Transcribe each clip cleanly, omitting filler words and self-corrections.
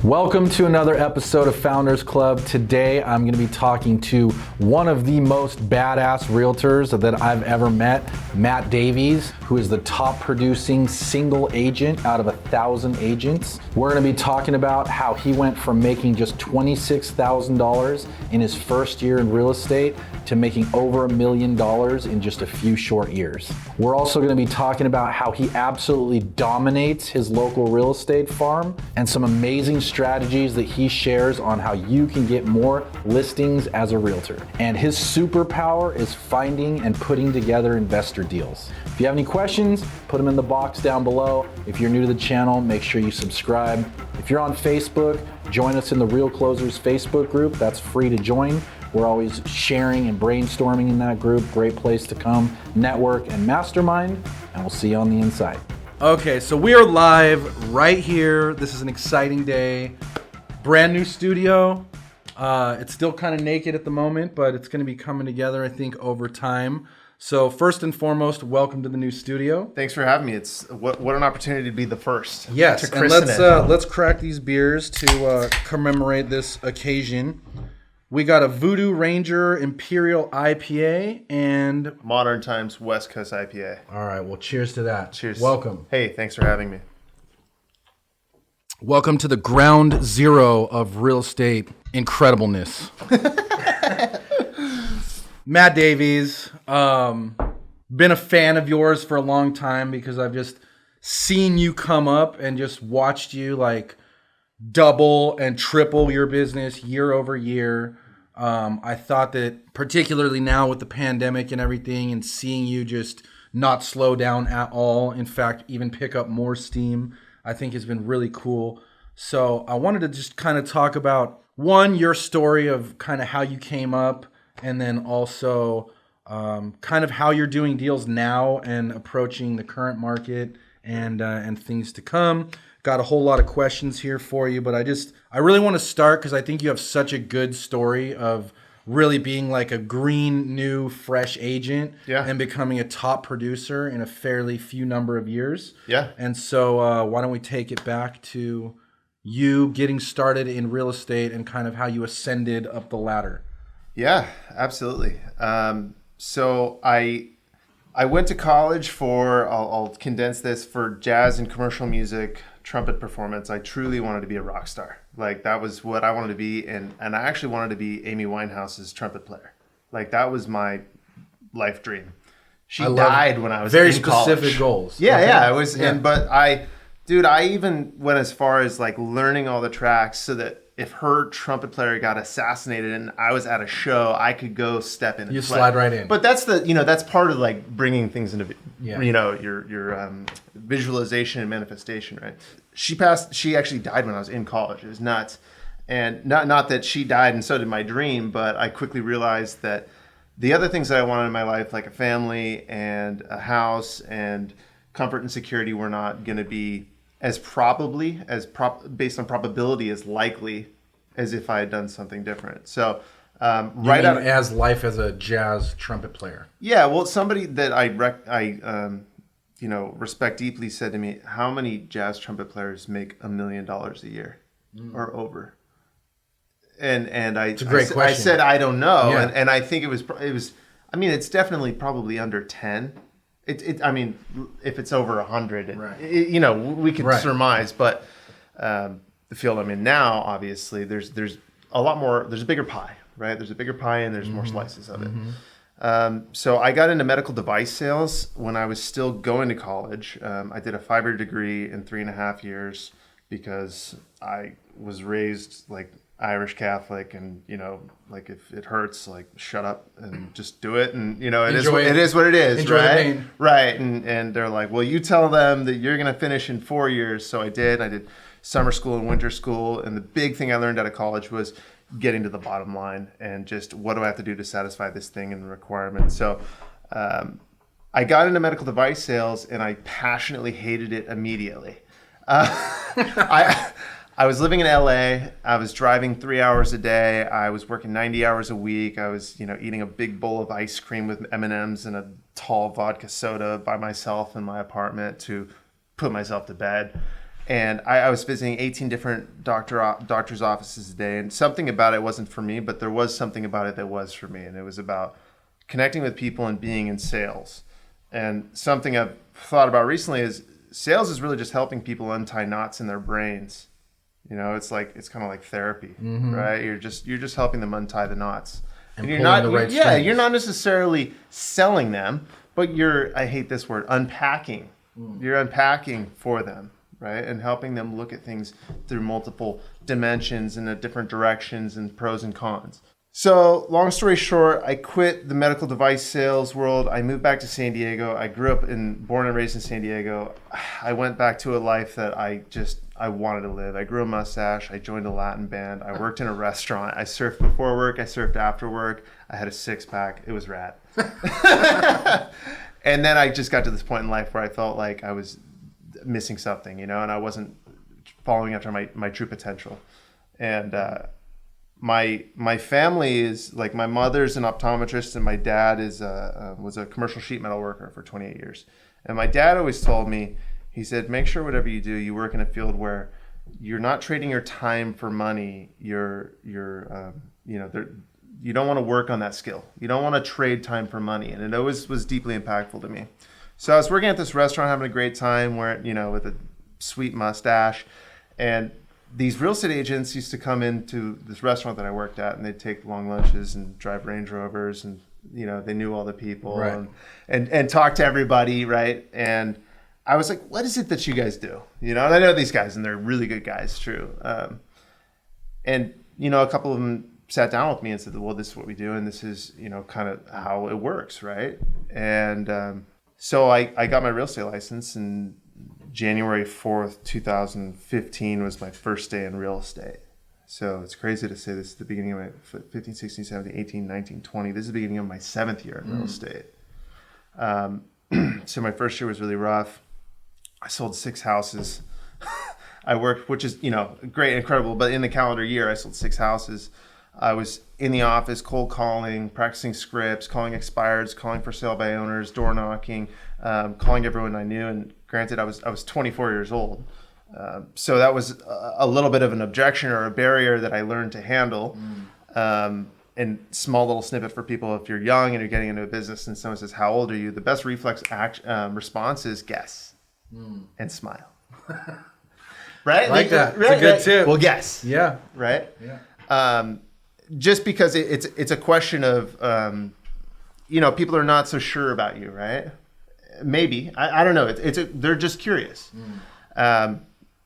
Welcome to another episode of Founders Club. Today I'm going to be talking to one of the most badass realtors that I've ever met, Matt Davies, who is the top producing single agent out of 1,000 agents. We're going to be talking about how he went from making just $26,000 in his first year in real estate to making over $1 million in just a few short years. We're also going to be talking about how he absolutely dominates his local real estate farm and some amazing strategies that he shares on how you can get more listings as a realtor. And his superpower is finding and putting together investor deals. If you have any questions, put them in the box down below. If you're new to the channel, make sure you subscribe. If you're on Facebook, join us in the Real Closers Facebook group. That's free to join. We're always sharing and brainstorming in that group. Great place to come, network, and mastermind. And we'll see you on the inside. Okay, so we are live right here. This is an exciting day. Brand new studio. It's still kind of naked at the moment, but it's going to be coming together, I think, over time. So first and foremost, welcome to the new studio. Thanks for having me. It's what an opportunity to be the first. Yes, and let's crack these beers to commemorate this occasion. We got a Voodoo Ranger Imperial IPA and Modern Times West Coast IPA. All right, well, cheers to that. Cheers. Welcome. Hey, thanks for having me. Welcome to the ground zero of real estate incredibleness. Matt Davies, been a fan of yours for a long time because I've just seen you come up and just watched you like double and triple your business year over year. I thought that particularly now with the pandemic and everything and seeing you just not slow down at all, in fact, even pick up more steam, I think has been really cool. So I wanted to just kind of talk about, one, your story of kind of how you came up, and then also kind of how you're doing deals now and approaching the current market and things to come. Got a whole lot of questions here for you, but I really want to start because I think you have such a good story of really being like a green, new, fresh agent and becoming a top producer in a fairly few number of years. Yeah. And so why don't we take it back to you getting started in real estate and kind of how you ascended up the ladder. Yeah, absolutely. So I went to college for, I'll condense this, for jazz and commercial music, trumpet performance. I truly wanted to be a rock star. Like that was what I wanted to be. And I actually wanted to be Amy Winehouse's trumpet player. Like that was my life dream. She died when I was very in college. Very specific goals. Yeah, okay. yeah. It was, but I even went as far as like learning all the tracks so that if her trumpet player got assassinated and I was at a show, I could go step in and play. Slide right in. But that's that's part of like bringing things into, your visualization and manifestation, right? She actually died when I was in college. It was nuts. And not that she died and so did my dream, but I quickly realized that the other things that I wanted in my life, like a family and a house and comfort and security, were not going to be as based on probability as likely as if I had done something different. So as life as a jazz trumpet player. Yeah, well, somebody that I respect deeply said to me, "How many jazz trumpet players make $1 million a year or over?" And it's a great question. I said I don't know, yeah. and I think it was. I mean, it's definitely probably under 10. I mean, if it's over 100, right. We could surmise. But the field I'm in now, obviously, there's a lot more. There's a bigger pie, right? There's a bigger pie, and there's more slices of it. So I got into medical device sales when I was still going to college. I did a 5-year degree in 3.5 years because I was raised like Irish Catholic, and like if it hurts, like shut up and just do it, and it is what it is. Enjoy right? the pain. Right. And they're like, well, you tell them that you're gonna finish in 4 years. So I did summer school and winter school, and the big thing I learned out of college was getting to the bottom line and just what do I have to do to satisfy this thing and the requirements. So I got into medical device sales, and I passionately hated it immediately. I was living in LA. I was driving 3 hours a day. I was working 90 hours a week. I was, eating a big bowl of ice cream with M&Ms and a tall vodka soda by myself in my apartment to put myself to bed. And I was visiting 18 different doctor's offices a day, and something about it wasn't for me, but there was something about it that was for me, and it was about connecting with people and being in sales. And something I've thought about recently is sales is really just helping people untie knots in their brains. You know, it's kind of like therapy, right? You're just helping them untie the knots, and you're not you're not necessarily selling them, but I hate this word, unpacking. You're unpacking for them. Right, and helping them look at things through multiple dimensions and different directions and pros and cons. So long story short, I quit the medical device sales world. I moved back to San Diego. I grew up born and raised in San Diego. I went back to a life that I wanted to live. I grew a mustache. I joined a Latin band. I worked in a restaurant. I surfed before work. I surfed after work. I had a six-pack. It was rad. And then I just got to this point in life where I felt like I was missing something, you know, and I wasn't following after my true potential. And my family is like, my mother's an optometrist and my dad was a commercial sheet metal worker for 28 years. And my dad always told me, he said, make sure whatever you do, you work in a field where you're not trading your time for money. You don't want to work on that skill. You don't want to trade time for money. And it always was deeply impactful to me. So I was working at this restaurant, having a great time, with a sweet mustache, and these real estate agents used to come into this restaurant that I worked at, and they'd take long lunches and drive Range Rovers, and they knew all the people, right, and talk to everybody, right? And I was like, what is it that you guys do? And I know these guys, and they're really good guys, true. And a couple of them sat down with me and said, well, this is what we do, and this is kind of how it works, right? And so I got my real estate license, and January 4th, 2015 was my first day in real estate. So it's crazy to say this is the beginning of my 15, 16, 17, 18, 19, 20. This is the beginning of my 7th year in real estate. So my first year was really rough. I sold 6 houses. I worked, which is, great, incredible. But in the calendar year, I sold 6 houses. I was in the office, cold calling, practicing scripts, calling expireds, calling for sale by owners, door knocking, calling everyone I knew. And granted, I was 24 years old. So that was a little bit of an objection or a barrier that I learned to handle. And small little snippet for people, if you're young and you're getting into a business and someone says, how old are you? The best reflex response is guess and smile. Right? Like that. It's a good tip. Well, guess. Yeah. Right? Yeah. Just because it's a question of, people are not so sure about you, right? Maybe. I don't know. They're just curious.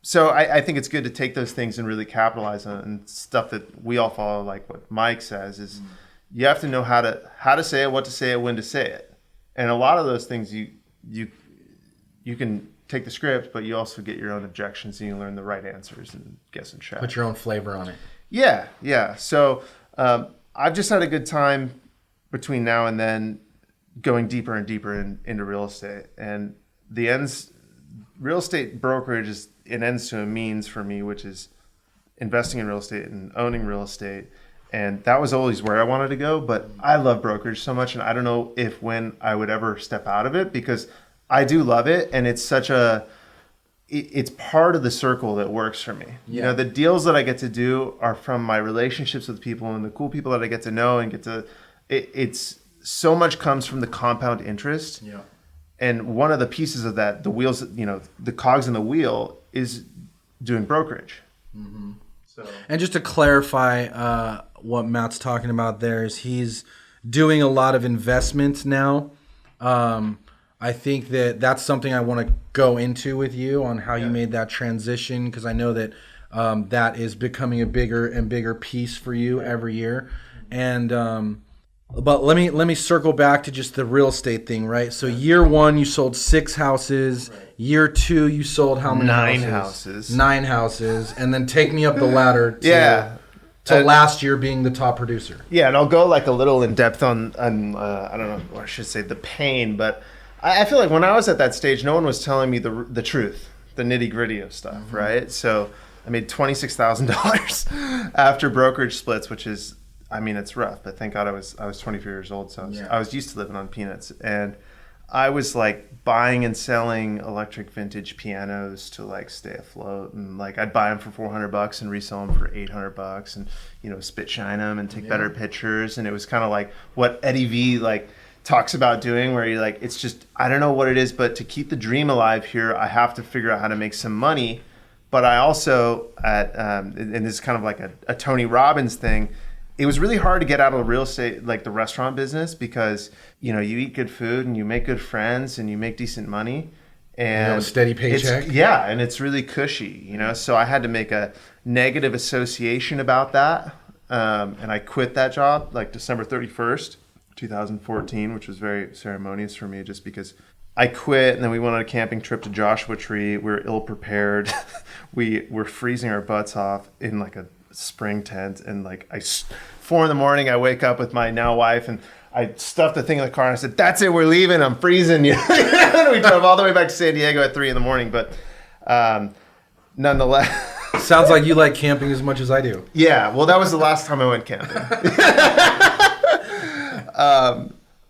So I think it's good to take those things and really capitalize on it. And stuff that we all follow, like what Mike says, is you have to know how to say it, what to say it, when to say it. And a lot of those things you can take the script, but you also get your own objections and you learn the right answers and guess and check. Put your own flavor on it. Yeah. So I've just had a good time between now and then going deeper and deeper into real estate. And real estate brokerage is an ends to a means for me, which is investing in real estate and owning real estate. And that was always where I wanted to go. But I love brokerage so much, and I don't know when I would ever step out of it, because I do love it. And it's it's part of the circle that works for me. Yeah. The deals that I get to do are from my relationships with people and the cool people that I get to know and it's so much comes from the compound interest. Yeah. And one of the pieces of that, the wheels, the cogs in the wheel, is doing brokerage. Mm-hmm. And just to clarify what Matt's talking about there is he's doing a lot of investments now. I think that's something I want to go into with you on how you made that transition, because I know that that is becoming a bigger and bigger piece for you every year. And but let me circle back to just the real estate thing, right? So year 1 you sold 6 houses. Right. Year 2 you sold how many 9 houses? 9 houses, and then take me up the ladder to last year being the top producer. Yeah, and I'll go like a little in depth on I don't know, or I should say the pain, but I feel like when I was at that stage, no one was telling me the truth, the nitty gritty of stuff, mm-hmm. right? So I made $26,000 after brokerage splits, which is, it's rough, but thank God I was 24 years old, so I was used to living on peanuts. And I was like buying and selling electric vintage pianos to like stay afloat, and like I'd buy them for $400 and resell them for $800, and spit shine them and take better pictures. And it was kind of like what Eddie V like talks about doing, where you're like, it's just, I don't know what it is, but to keep the dream alive here, I have to figure out how to make some money. But I also and this is kind of like a Tony Robbins thing. It was really hard to get out of the real estate, like the restaurant business, because you eat good food and you make good friends and you make decent money, and a steady paycheck. And it's really cushy, So I had to make a negative association about that, and I quit that job like December 31st, 2014, which was very ceremonious for me, just because I quit. And then we went on a camping trip to Joshua Tree. We were ill prepared. We were freezing our butts off in like a spring tent, and like 4 a.m, I wake up with my now wife, and I stuffed the thing in the car and I said, "That's it, we're leaving. I'm freezing." We drove all the way back to San Diego at 3 a.m. But nonetheless, sounds like you like camping as much as I do. Yeah, well, that was the last time I went camping.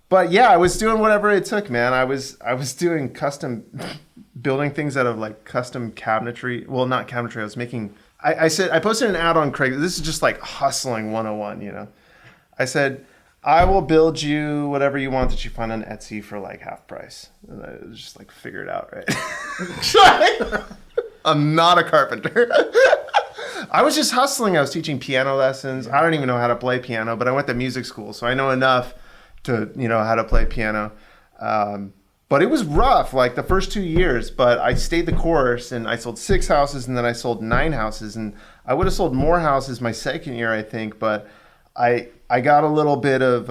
But yeah, I was doing whatever it took, man. I was doing custom building things out of like custom cabinetry. Well, not cabinetry. I was making. I said, I posted an ad on Craigslist. This is just like hustling 101, I said, I will build you whatever you want that you find on Etsy for like half price. And I was just like, figure it out, right? I'm not a carpenter. I was just hustling. I was teaching piano lessons. I don't even know how to play piano, but I went to music school, so I know enough to, how to play piano. But it was rough, like the first 2 years, but I stayed the course, and I sold 6 houses, and then I sold 9 houses, and I would have sold more houses my second year, I think, but I got a little bit of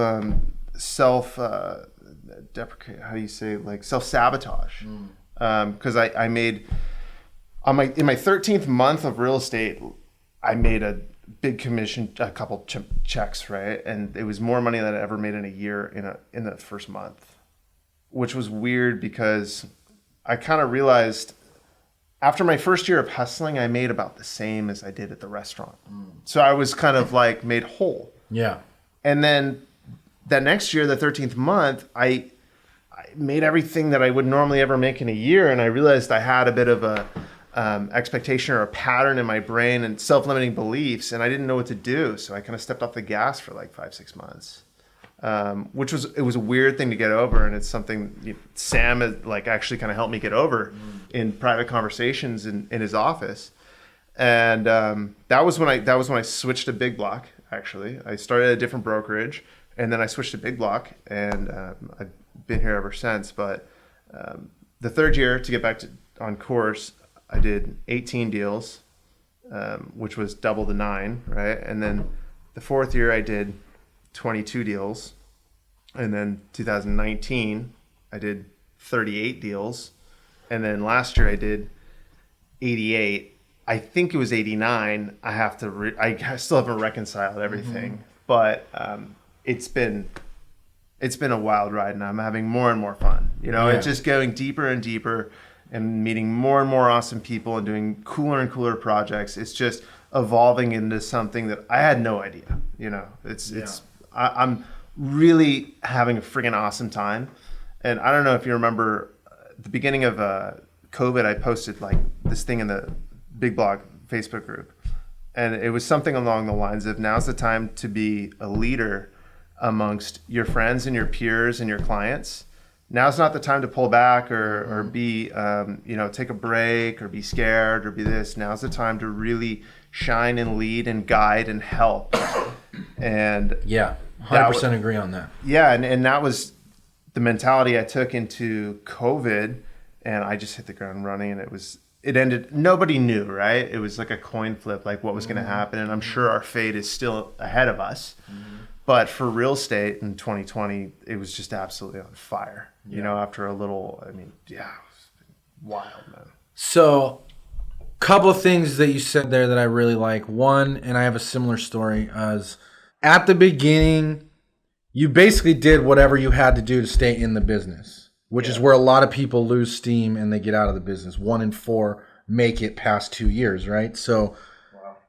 self-deprecate, how do you say, like self-sabotage, because I made, in my 13th month of real estate, I made a big commission, a couple checks, right, and it was more money than I ever made in a year in the first month. Which was weird because I kind of realized after my first year of hustling, I made about the same as I did at the restaurant. So I was kind of like made whole. Yeah. And then that next year, the 13th month, I made everything that I would normally ever make in a year. And I realized I had a bit of a expectation or a pattern in my brain and self-limiting beliefs. And I didn't know what to do. So I kind of stepped off the gas for like 5-6 months. Which was a weird thing to get over, and it's something Sam has like actually kind of helped me get over in private conversations in his office, and that was when I switched to Big Block. Actually, I started at a different brokerage, and then I switched to Big Block, and I've been here ever since. But the third year, to get back on course, I did 18 deals, which was double the 9, right? And then the fourth year, I did 22 deals, and then 2019 I did 38 deals, and then last year I did 88. I think it was 89. I have to I still haven't reconciled everything, but it's been a wild ride, and I'm having more and more fun. It's just going deeper and deeper and meeting more and more awesome people and doing cooler and cooler projects. It's just evolving into something that I had no idea. I'm really having a freaking awesome time. And I don't know if you remember at the beginning of COVID, I posted like this thing in the Big Block Facebook group. And it was something along the lines of, now's the time to be a leader amongst your friends and your peers and your clients. Now's not the time to pull back or be, take a break or be scared or be this. Now's the time to really shine and lead and guide and help. And 100% agree on that. Yeah, and that was the mentality I took into COVID, and I just hit the ground running, and it ended, nobody knew, right? It was like a coin flip, like what was going to happen, and I'm sure our fate is still ahead of us. But for real estate in 2020, it was just absolutely on fire. After a little, it was wild, man. So, couple of things that you said there that I really like. One, and I have a similar story, as at the beginning, you basically did whatever you had to do to stay in the business, which is where a lot of people lose steam and they get out of the business. 1 in 4 make it past 2 years, right? So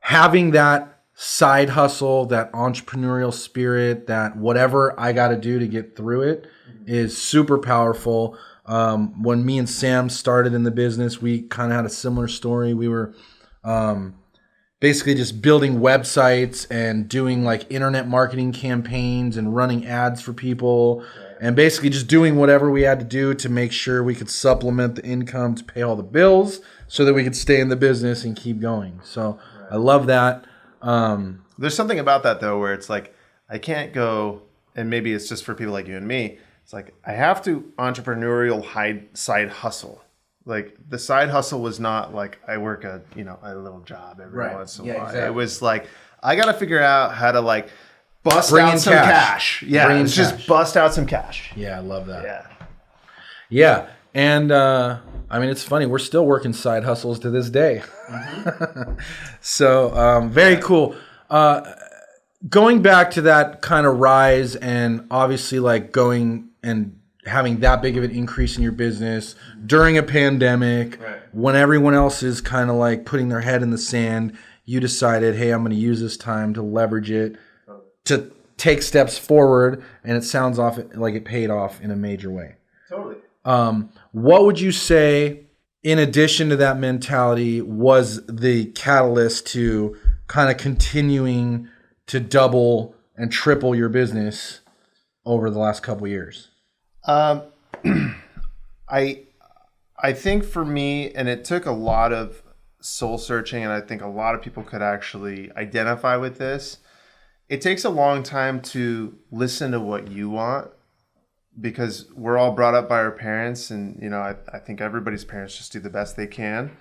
having that side hustle, that entrepreneurial spirit, that whatever I got to do to get through it is super powerful. When me and Sam started in the business, we kind of had a similar story. We were basically just building websites and doing like internet marketing campaigns and running ads for people, and basically just doing whatever we had to do to make sure we could supplement the income to pay all the bills so that we could stay in the business and keep going. So I love that. There's something about that though, where it's like, I can't go, and maybe it's just for people like you and me. It's like, I have to entrepreneurial side hustle. Like the side hustle was not like I work a little job every once in a while. Exactly. It was like, I got to figure out how to like bust out some cash. Yeah. Just bust out some cash. Yeah. I love that. Yeah. Yeah. And, I mean, it's funny. We're still working side hustles to this day. So, very cool. Going back to that kind of rise, and obviously like going and having that big of an increase in your business during a pandemic, when everyone else is kind of like putting their head in the sand, you decided, hey, I'm going to use this time to leverage it, to take steps forward. And it sounds like it paid off in a major way. Totally. What would you say, in addition to that mentality, was the catalyst to kind of continuing to double and triple your business over the last couple of years? I think for me, and it took a lot of soul searching, and I think a lot of people could actually identify with this. It takes a long time to listen to what you want, because we're all brought up by our parents, and I think everybody's parents just do the best they can,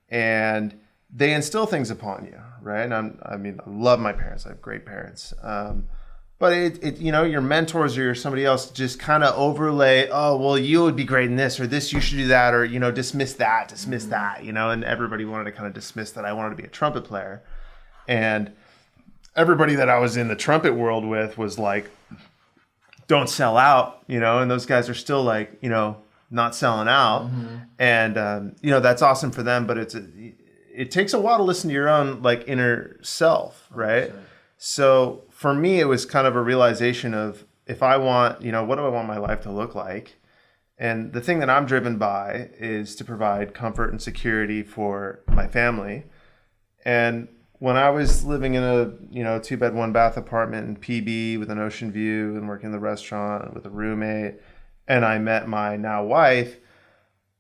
and they instill things upon you, right? And I love my parents. I have great parents. But your mentors or somebody else just kind of overlay, oh, well, you would be great in this, or this, you should do that, or, dismiss that, and everybody wanted to kind of dismiss that I wanted to be a trumpet player. And everybody that I was in the trumpet world with was like, don't sell out, and those guys are still like, not selling out. Mm-hmm. And, that's awesome for them, but it takes a while to listen to your own like inner self, right? Sure. So for me, it was kind of a realization of, if I want, what do I want my life to look like? And the thing that I'm driven by is to provide comfort and security for my family. And when I was living in a, 2-bed, 1-bath apartment in PB with an ocean view and working in the restaurant with a roommate, and I met my now wife,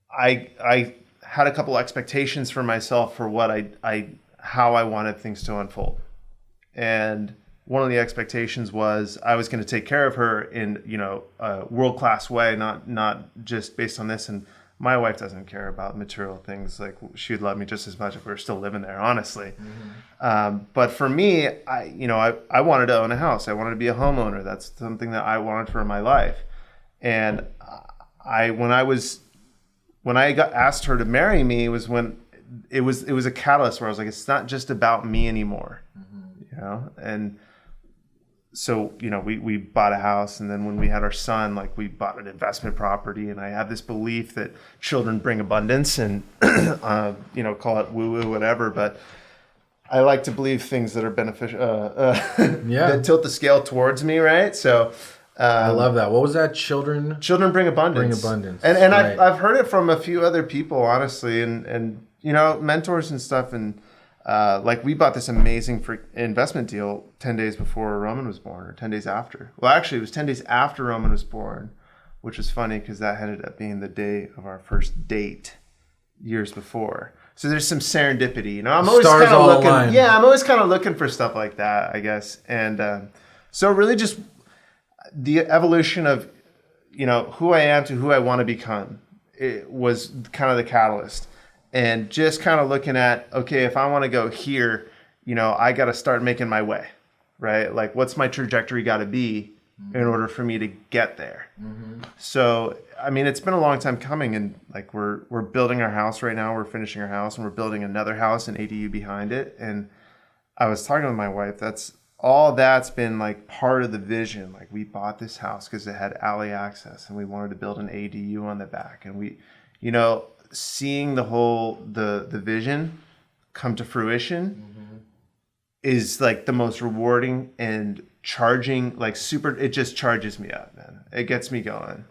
I had a couple expectations for myself for what how I wanted things to unfold. And one of the expectations was I was going to take care of her in, a world-class way, not just based on this. And my wife doesn't care about material things. Like, she'd love me just as much if we were still living there, honestly. Mm-hmm. But for me, I wanted to own a house. I wanted to be a homeowner. That's something that I wanted for my life. And when I got asked her to marry me, was when it was a catalyst where I was like, it's not just about me anymore. Mm-hmm. And so, we bought a house, and then when we had our son, like, we bought an investment property, and I have this belief that children bring abundance, and, call it woo-woo, whatever, but I like to believe things that are beneficial, that tilt the scale towards me, right? So, I love that. What was that? Children bring abundance. And right. I've heard it from a few other people, honestly, and mentors and stuff, and like, we bought this amazing investment deal 10 days before Roman was born, or 10 days after. Well, actually, it was 10 days after Roman was born, which was funny because that ended up being the day of our first date years before. So there's some serendipity. I'm always kind of looking. Aligned. Yeah, I'm always kind of looking for stuff like that, I guess. And so really just the evolution of, who I am to who I want to become, it was kind of the catalyst. And just kind of looking at, okay, if I want to go here, I got to start making my way, right? Like, what's my trajectory got to be in order for me to get there? Mm-hmm. So, it's been a long time coming, and like, we're building our house right now. We're finishing our house, and we're building another house, an ADU behind it. And I was talking with my wife. That's been like part of the vision. Like, we bought this house because it had alley access, and we wanted to build an ADU on the back. And we, seeing the whole the vision come to fruition, mm-hmm. is like the most rewarding and charging, like super, it just charges me up, man. It gets me going.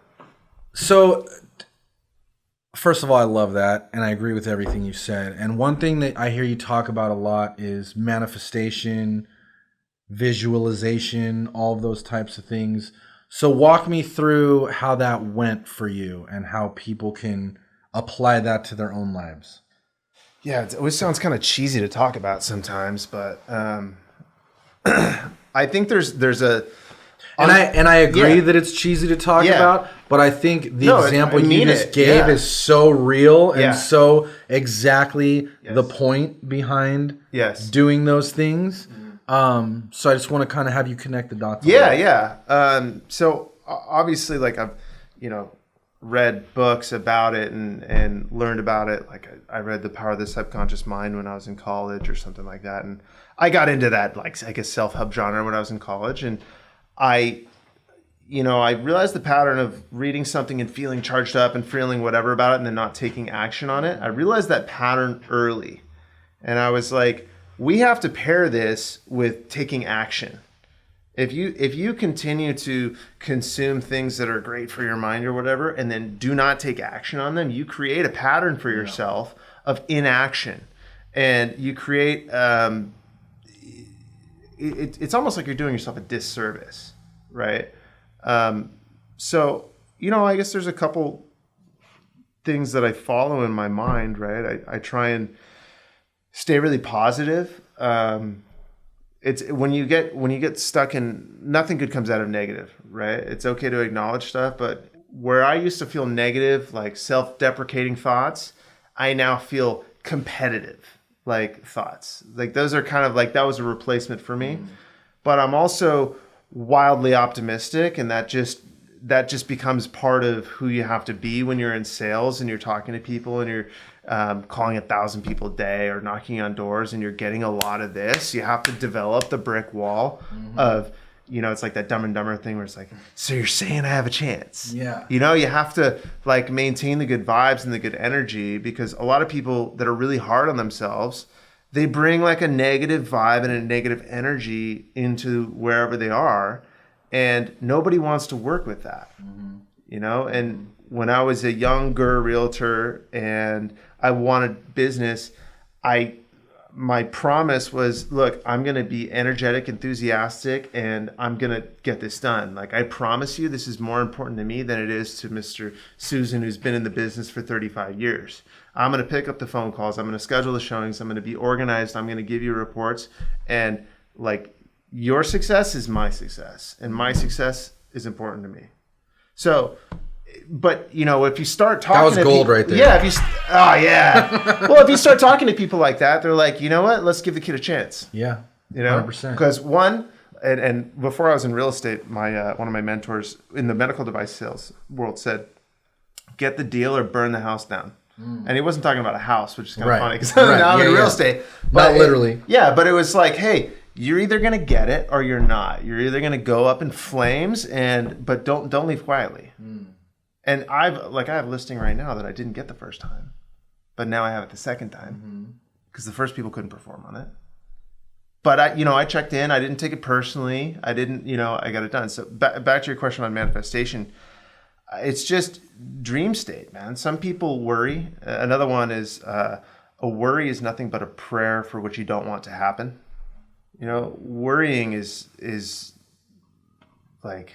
So first of all, I love that, and I agree with everything you said. And one thing that I hear you talk about a lot is manifestation, visualization, all of those types of things. So walk me through how that went for you and how people can apply that to their own lives. Yeah, it always sounds kind of cheesy to talk about sometimes, but I think there's a and I agree that it's cheesy to talk about, but I think the example you just gave is so real and so exactly the point behind doing those things. So I just want to kind of have you connect the dots. So obviously, like I've, read books about it and learned about it. Like I read The Power of the Subconscious Mind when I was in college or something like that. And I got into that, like, I guess, self-help genre when I was in college. And I realized the pattern of reading something and feeling charged up and feeling whatever about it and then not taking action on it. I realized that pattern early. And I was like, we have to pair this with taking action. If you continue to consume things that are great for your mind or whatever, and then do not take action on them, you create a pattern for yourself of inaction, and you create. It's almost like you're doing yourself a disservice, right? So I guess there's a couple things that I follow in my mind, right? I try and stay really positive. It's when you get stuck in, nothing good comes out of negative, right? It's okay to acknowledge stuff, but where I used to feel negative, like self-deprecating thoughts, I now feel competitive, like thoughts. Like those are kind of like, that was a replacement for me. But I'm also wildly optimistic, and that just becomes part of who you have to be when you're in sales and you're talking to people and you're calling 1,000 people a day or knocking on doors and you're getting a lot of this. You have to develop the brick wall of, it's like that Dumb and Dumber thing where it's like, so you're saying I have a chance. Yeah. You have to like maintain the good vibes and the good energy, because a lot of people that are really hard on themselves, they bring like a negative vibe and a negative energy into wherever they are. And nobody wants to work with that, and when I was a younger realtor and I wanted business, my promise was, look, I'm going to be energetic, enthusiastic, and I'm going to get this done. Like, I promise you, this is more important to me than it is to Mr. Susan, who's been in the business for 35 years. I'm going to pick up the phone calls. I'm going to schedule the showings. I'm going to be organized. I'm going to give you reports. And like, your success is my success, and my success is important to me. So, but if you start talking, that was gold right there. Yeah. Well, if you start talking to people like that, they're like, you know what? Let's give the kid a chance. Yeah. 100%. Because and before I was in real estate, my one of my mentors in the medical device sales world said, "Get the deal or burn the house down." And he wasn't talking about a house, which is kind of funny because now I'm in real estate. But not literally. But it was like, hey, you're either gonna get it or you're not. You're either gonna go up in flames, but don't leave quietly. And I have a listing right now that I didn't get the first time, but now I have it the second time because the first people couldn't perform on it. But I checked in. I didn't take it personally. I didn't, I got it done. So back to your question on manifestation, it's just dream state, man. Some people worry. Another one is a worry is nothing but a prayer for what you don't want to happen. Worrying is like,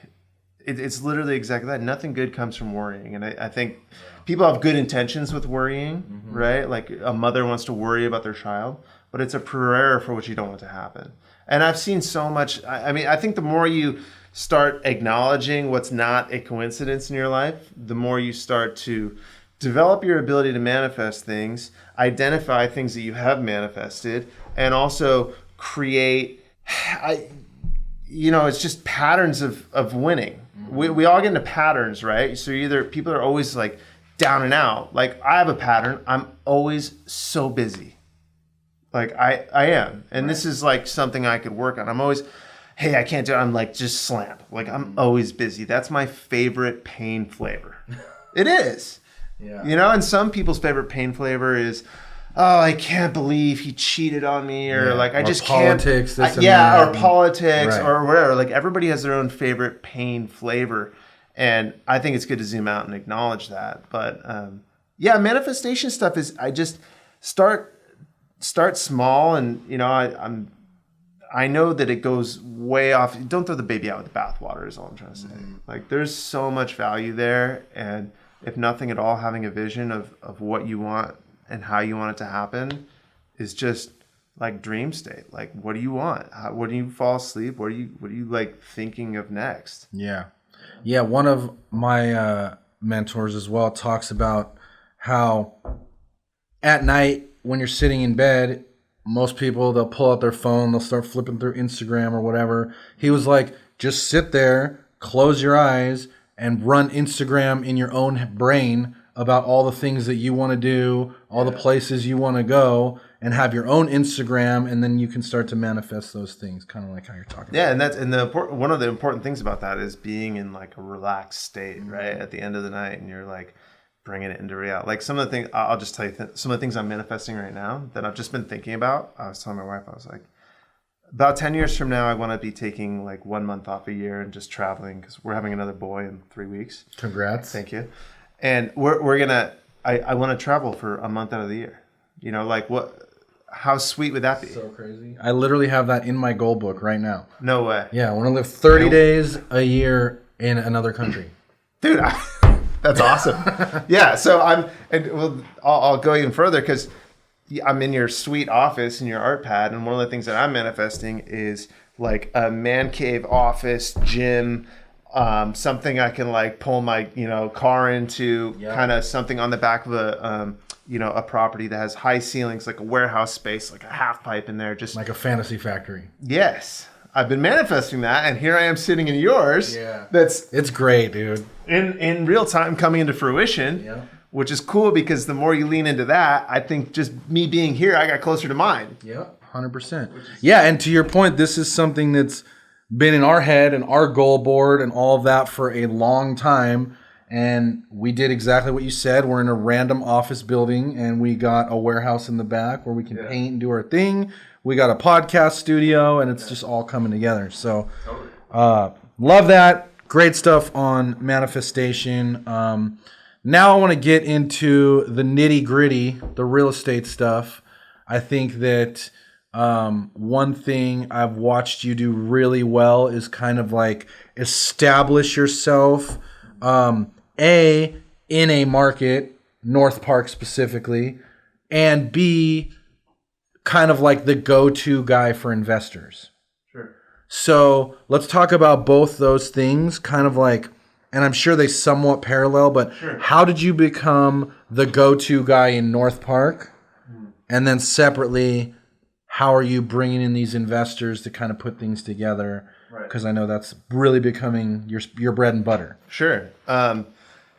it's literally exactly that. Nothing good comes from worrying. And I think people have good intentions with worrying, right? Like a mother wants to worry about their child, but it's a prayer for what you don't want to happen. And I've seen so much. I think the more you start acknowledging what's not a coincidence in your life, the more you start to develop your ability to manifest things, identify things that you have manifested, and also create, it's just patterns of winning. We all get into patterns, right? So people are always like down and out. Like I have a pattern. I'm always so busy. Like I am. And this is like something I could work on. I'm always, hey, I can't do it. I'm like just slammed. Like I'm always busy. That's my favorite pain flavor. It is. Yeah. And some people's favorite pain flavor is, oh, I can't believe he cheated on me, or like I or just politics, can't. this and that. Or politics, Right. or whatever. Like everybody has their own favorite pain flavor, and I think it's good to zoom out and acknowledge that. But yeah, manifestation stuff is I just start small, and I know that it goes way off. Don't throw the baby out with the bathwater is all I'm trying to say. Like there's so much value there, and if nothing at all, having a vision of what you want and how you want it to happen is just like dream state. Like what do you want? What do you fall asleep? What are you like thinking of next? Yeah. Yeah, one of my mentors as well talks about how at night when you're sitting in bed, most people, they'll pull out their phone, they'll start flipping through Instagram or whatever. He was like, just sit there, close your eyes, and run Instagram in your own brain about all the things that you want to do, all the places you want to go, and have your own Instagram, and then you can start to manifest those things, kind of like how you're talking about. One of the important things about that is being in like a relaxed state, right? At the end of the night, and you're like bringing it into reality. Like some of the things, I'll just tell you, some of the things I'm manifesting right now that I've just been thinking about. I was telling my wife, I was like, about 10 years from now, I want to be taking like 1 month off a year and just traveling because we're having another boy in 3 weeks. Congrats. Thank you. And we're gonna. I want to travel for a month out of the year. Like what? How sweet would that be? So crazy. I literally have that in my goal book right now. No way. Yeah, I want to live 30 days a year in another country. Dude, that's awesome. Yeah. So I'll go even further because I'm in your sweet office in your art pad, and one of the things that I'm manifesting is like a man cave office gym. Something I can like pull my car into, kind of something on the back of a property that has high ceilings, like a warehouse space, like a half pipe in there, just like a fantasy factory. Yes, I've been manifesting that, and here I am sitting in yours. Yeah, it's great, dude. In real time, coming into fruition. Yeah. Which is cool because the more you lean into that, I think just me being here, I got closer to mine. Yeah, 100%. Yeah, and to your point, this is something that's been in our head and our goal board and all of that for a long time. And we did exactly what you said. We're in a random office building and we got a warehouse in the back where we can paint and do our thing. We got a podcast studio and it's just all coming together. So love that. Great stuff on manifestation. Now I want to get into the nitty gritty, the real estate stuff. I think that one thing I've watched you do really well is kind of like establish yourself, A, in a market, North Park specifically, and B, kind of like the go-to guy for investors. Sure. So let's talk about both those things, kind of like, and I'm sure they somewhat parallel, but how did you become the go-to guy in North Park? And then separately, how are you bringing in these investors to kind of put things together? Because I know that's really becoming your bread and butter. Sure.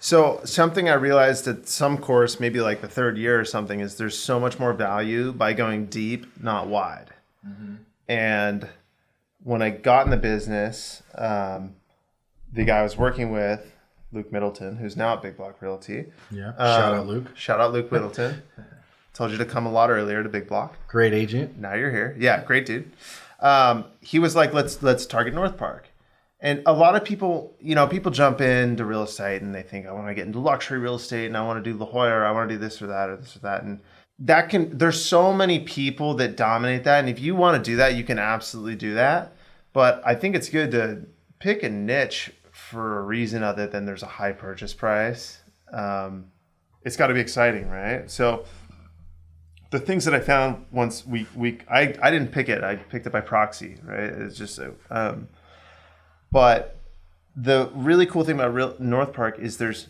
So something I realized at some course, maybe like the third year or something, is there's so much more value by going deep, not wide. Mm-hmm. And when I got in the business, the guy I was working with, Luke Middleton, who's now at Big Block Realty. Yeah. Shout out Luke. Shout out Luke Middleton. Told you to come a lot earlier to Big Block. Great agent. Now you're here. Yeah, great dude. He was like, let's target North Park. And a lot of people, people jump into real estate and they think, I want to get into luxury real estate and I want to do La Jolla, or I want to do this or that or this or that. And there's so many people that dominate that. And if you want to do that, you can absolutely do that. But I think it's good to pick a niche for a reason other than there's a high purchase price. It's got to be exciting, right? So the things that I found once I didn't pick it. I picked it by proxy, right? It's just but the really cool thing about North Park is there's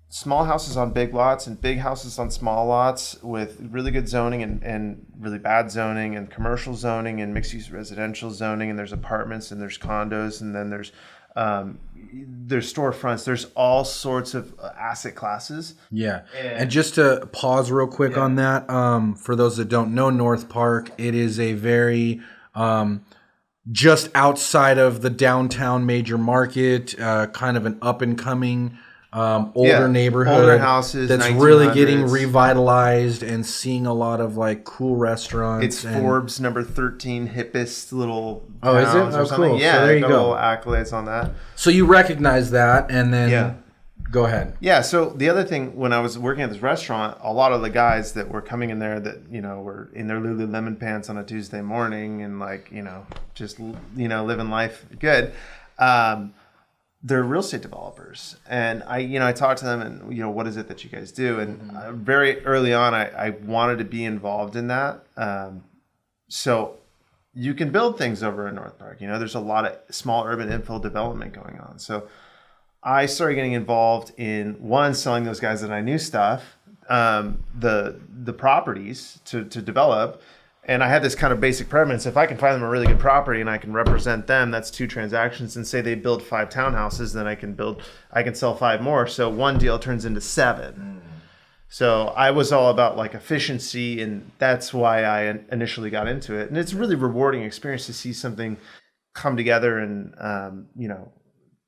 small houses on big lots and big houses on small lots with really good zoning and really bad zoning and commercial zoning and mixed use residential zoning, and there's apartments and there's condos and then there's storefronts. There's all sorts of asset classes. Yeah. And just to pause real quick on that, for those that don't know North Park, it is a very just outside of the downtown major market, kind of an up and coming older neighborhood, older houses that's really getting revitalized and seeing a lot of like cool restaurants. It's Forbes number 13 hippest little oh, is it? towns or something. Cool. Yeah, so there you go. Little accolades on that. So you recognize that, and then go ahead. Yeah. So the other thing, when I was working at this restaurant, a lot of the guys that were coming in there that, you know, were in their Lululemon pants on a Tuesday morning and like, you know, just, you know, living life good. They're real estate developers. And I talked to them and, you know, what is it that you guys do? And very early on, I wanted to be involved in that. So you can build things over in North Park. You know, there's a lot of small urban infill development going on. So I started getting involved in selling those guys that I knew stuff, the properties to develop. And I had this kind of basic premise: if I can find them a really good property and I can represent them, that's 2 transactions. And say they build 5 townhouses, then I can sell 5 more. So one deal turns into 7. So I was all about like efficiency, and that's why I initially got into it. And it's a really rewarding experience to see something come together, and you know,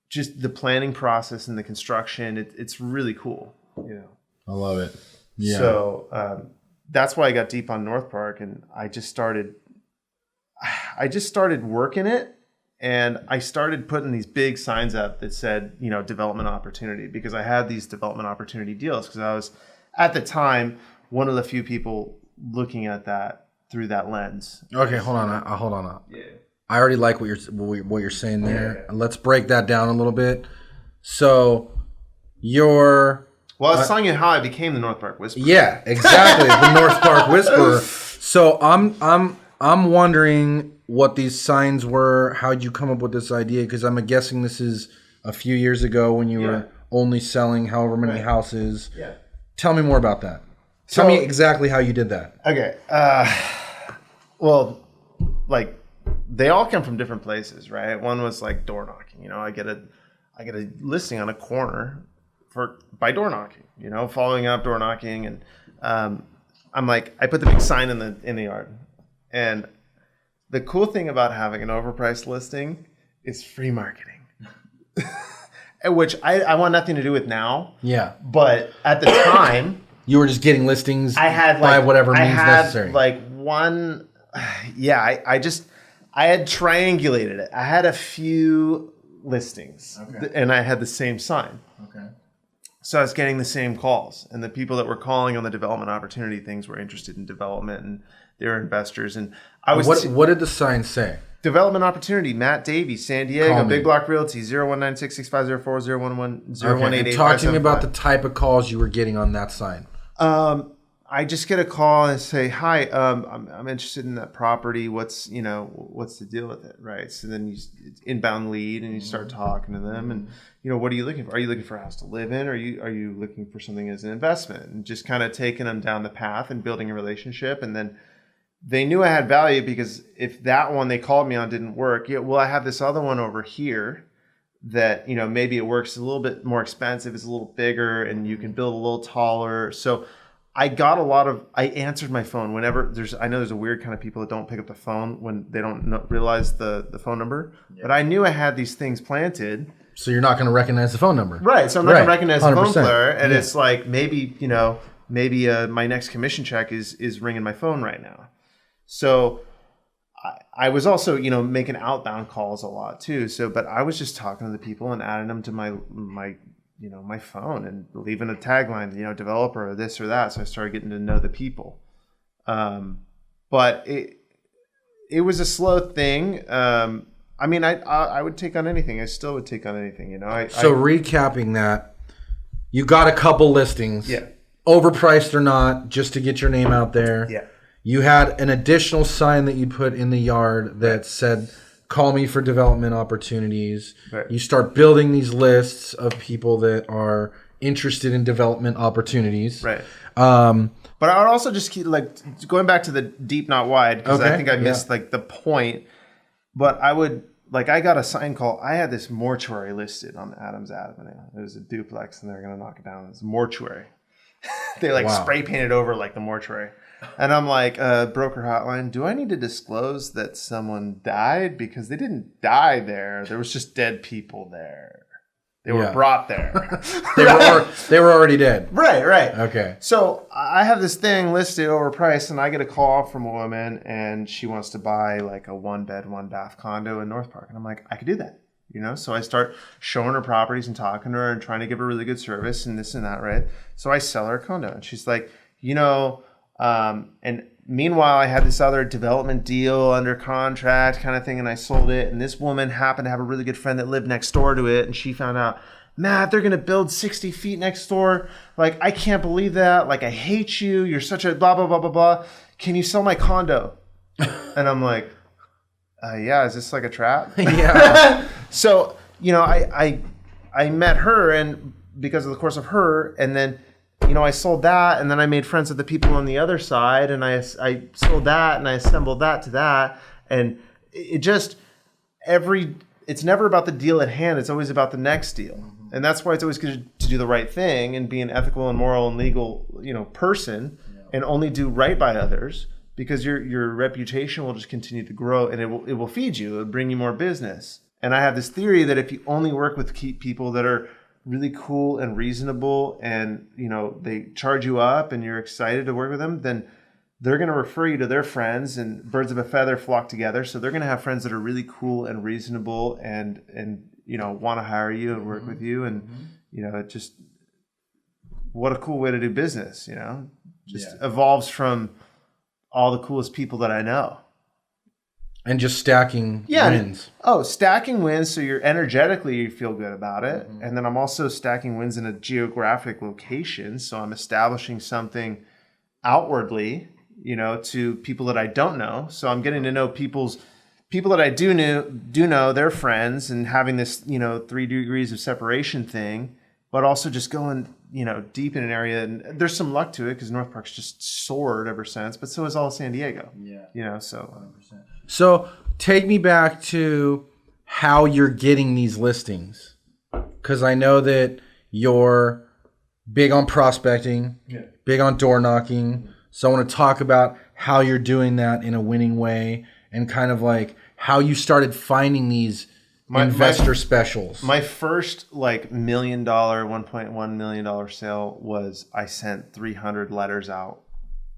just the planning process and the construction. It's really cool. You know, I love it. Yeah. So that's why I got deep on North Park, and I just started working it, and I started putting these big signs up that said, you know, development opportunity, because I had these development opportunity deals, because I was at the time one of the few people looking at that through that lens. Okay, hold on. Yeah. I already like what you're saying there. Yeah. Let's break that down a little bit. So I was telling you how I became the North Park Whisperer. Yeah, exactly. The North Park Whisperer. So I'm wondering what these signs were. How'd you come up with this idea? Because I'm guessing this is a few years ago when you were only selling however many houses. Yeah. Tell me more about that. Tell me exactly how you did that. Okay. Well, like, they all come from different places, right? One was like door knocking. You know, I get a listing on a corner by door knocking, you know, following up door knocking. And I'm like, I put the big sign in the yard. And the cool thing about having an overpriced listing is free marketing, which I want nothing to do with now. Yeah. But at the time, you were just getting listings by whatever means necessary. I had triangulated it. I had a few listings, and I had the same sign. Okay. So I was getting the same calls, and the people that were calling on the development opportunity things were interested in development, and they were investors. And I was. What did the sign say? Development opportunity, Matt Davies, San Diego, Big Block Realty, 01966504011888. Talk to me about the type of calls you were getting on that sign. I just get a call and say, "Hi, I'm interested in that property. What's the deal with it?" Right. So then you inbound lead, and you start talking to them, and you know, what are you looking for? Are you looking for a house to live in, or are you looking for something as an investment? And just kind of taking them down the path and building a relationship. And then they knew I had value, because if that one they called me on didn't work, I have this other one over here that, you know, maybe it works a little bit more expensive, it's a little bigger, and you can build a little taller. So I answered my phone whenever I know there's a weird kind of people that don't pick up the phone when they don't realize the phone number. Yeah. But I knew I had these things planted. So you're not going to recognize the phone number. Right. So I'm not going to recognize the phone player. And it's like, maybe my next commission check is ringing my phone right now. So I was also, you know, making outbound calls a lot too. So, but I was just talking to the people and adding them to my phone and leaving a tagline, you know, developer or this or that. So I started getting to know the people. But it was a slow thing. I mean, I would take on anything. I still would take on anything, you know. Recapping that, you got a couple listings. Yeah. Overpriced or not, just to get your name out there. Yeah. You had an additional sign that you put in the yard that said, "Call me for development opportunities." Right. You start building these lists of people that are interested in development opportunities. Right. But I would also just keep going back to the deep, not wide, because I think I missed the point. But I got a sign call. I had this mortuary listed on Adams Avenue. It was a duplex, and they're going to knock it down. It's a mortuary. They spray painted over the mortuary. And I'm like, broker hotline, do I need to disclose that someone died? Because they didn't die there. There was just dead people there. They were brought there. They were already dead. Right. Okay. So I have this thing listed overpriced, and I get a call from a woman, and she wants to buy like a 1-bed, 1-bath condo in North Park. And I'm like, I could do that. So I start showing her properties and talking to her and trying to give her really good service and this and that, right? So I sell her a condo, and she's like, and meanwhile, I had this other development deal under contract kind of thing, and I sold it. And this woman happened to have a really good friend that lived next door to it, and she found out, Matt, they're going to build 60 feet next door. Like, I can't believe that. Like, I hate you. You're such a blah, blah, blah, blah, blah. Can you sell my condo? And I'm like, yeah, is this like a trap? Yeah. So, I met her, and because of the course of her, and then, I sold that, and then I made friends with the people on the other side, and I sold that, and I assembled that to that, and it just, it's never about the deal at hand, it's always about the next deal. Mm-hmm. And that's why it's always good to do the right thing and be an ethical and moral and legal, person, and only do right by others, because your reputation will just continue to grow, and it will feed you, it'll bring you more business. And I have this theory that if you only work with people that are really cool and reasonable, and they charge you up and you're excited to work with them, then they're going to refer you to their friends, and birds of a feather flock together. So they're going to have friends that are really cool and reasonable and want to hire you and work with you. And it just, what a cool way to do business, evolves from all the coolest people that I know. And just stacking wins. Stacking wins, so you're energetically, you feel good about it. Mm-hmm. And then I'm also stacking wins in a geographic location. So I'm establishing something outwardly, to people that I don't know. So I'm getting to know people that I do know, their friends, and having this, 3 degrees of separation thing, but also just going, deep in an area. And there's some luck to it because North Park's just soared ever since, but so is all of San Diego. Yeah. So 100%. So take me back to how you're getting these listings, because I know that you're big on prospecting, big on door knocking. So I want to talk about how you're doing that in a winning way, and kind of like how you started finding these investor specials. My first $1 million, $1.1 million sale was I sent 300 letters out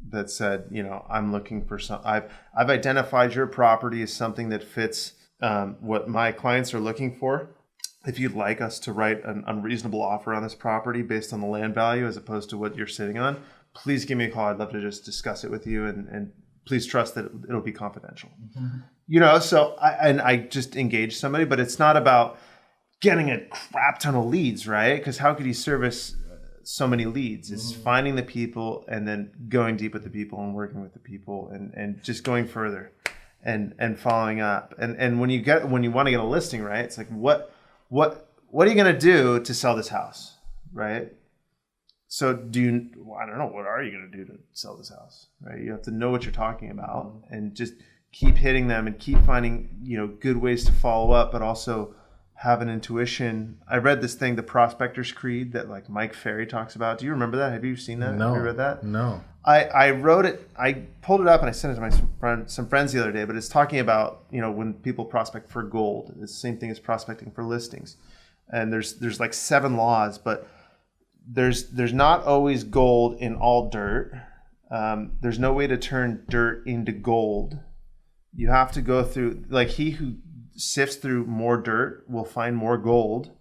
that said, I'm looking for some. I've identified your property as something that fits what my clients are looking for. If you'd like us to write an unreasonable offer on this property based on the land value as opposed to what you're sitting on, please give me a call. I'd love to just discuss it with you, and please trust that it'll be confidential. Mm-hmm. So I just engage somebody, but it's not about getting a crap ton of leads, right? Because how could you service so many leads? Is finding the people and then going deep with the people and working with the people and just going further and following up. And when you want to get a listing, right? It's like, what are you going to do to sell this house, right? So I don't know, what are you going to do to sell this house, right? You have to know what you're talking about and just keep hitting them and keep finding, good ways to follow up, but also have an intuition. I read this thing, the Prospector's Creed, that Mike Ferry talks about. Do you remember that? Have you seen that? No. Have you read that? No. I wrote it. I pulled it up and I sent it to some friends the other day. But it's talking about when people prospect for gold. It's the same thing as prospecting for listings. And there's 7 laws, but there's not always gold in all dirt. There's no way to turn dirt into gold. You have to go through, he who sifts through more dirt will find more gold.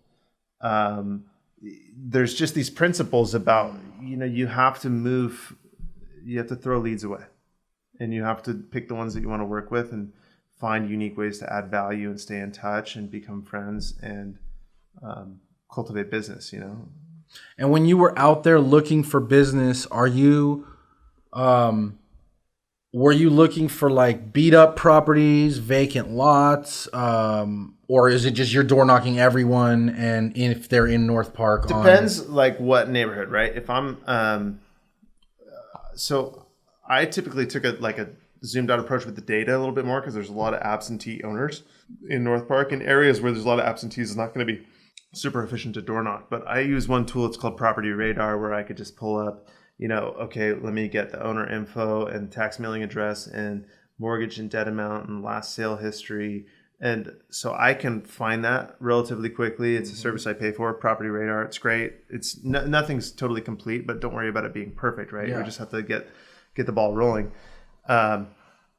There's just these principles about, you have to throw leads away, and you have to pick the ones that you want to work with and find unique ways to add value and stay in touch and become friends and cultivate business, And when you were out there looking for business, were you looking for beat up properties, vacant lots, or is it just you're door knocking everyone, and if they're in North Park? Depends what neighborhood, right? If I'm so I typically took a zoomed out approach with the data a little bit more, because there's a lot of absentee owners in North Park. In areas where there's a lot of absentees, it's not going to be super efficient to door knock. But I use one tool, it's called Property Radar, where I could just pull up, okay, let me get the owner info and tax mailing address and mortgage and debt amount and last sale history And so I can find that relatively quickly. It's a service I pay for, Property Radar. It's great. It's nothing's totally complete, but don't worry about it being perfect, right? We just have to get the ball rolling.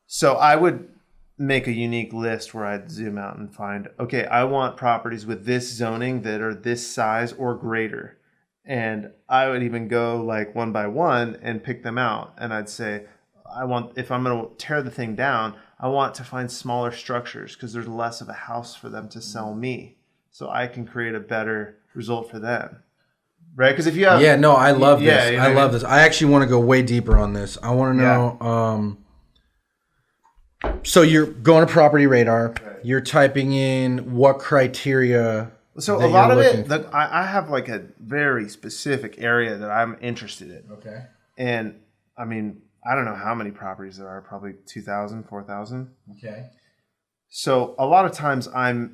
So I would make a unique list where I'd zoom out and find, okay, I want properties with this zoning that are this size or greater. And I would even go like one by one and pick them out. And I'd say, if I'm going to tear the thing down, I want to find smaller structures because there's less of a house for them to sell me. So I can create a better result for them. Right? Because if you have... Yeah, no, I love this. You know I love this. I actually want to go way deeper on this. I want to know... So you're going to Property Radar. Right. You're typing in what criteria... So a lot of it, I have like a very specific area that I'm interested in. Okay. And I mean, I don't know how many properties there are, probably 2,000, 4,000. Okay. So a lot of times I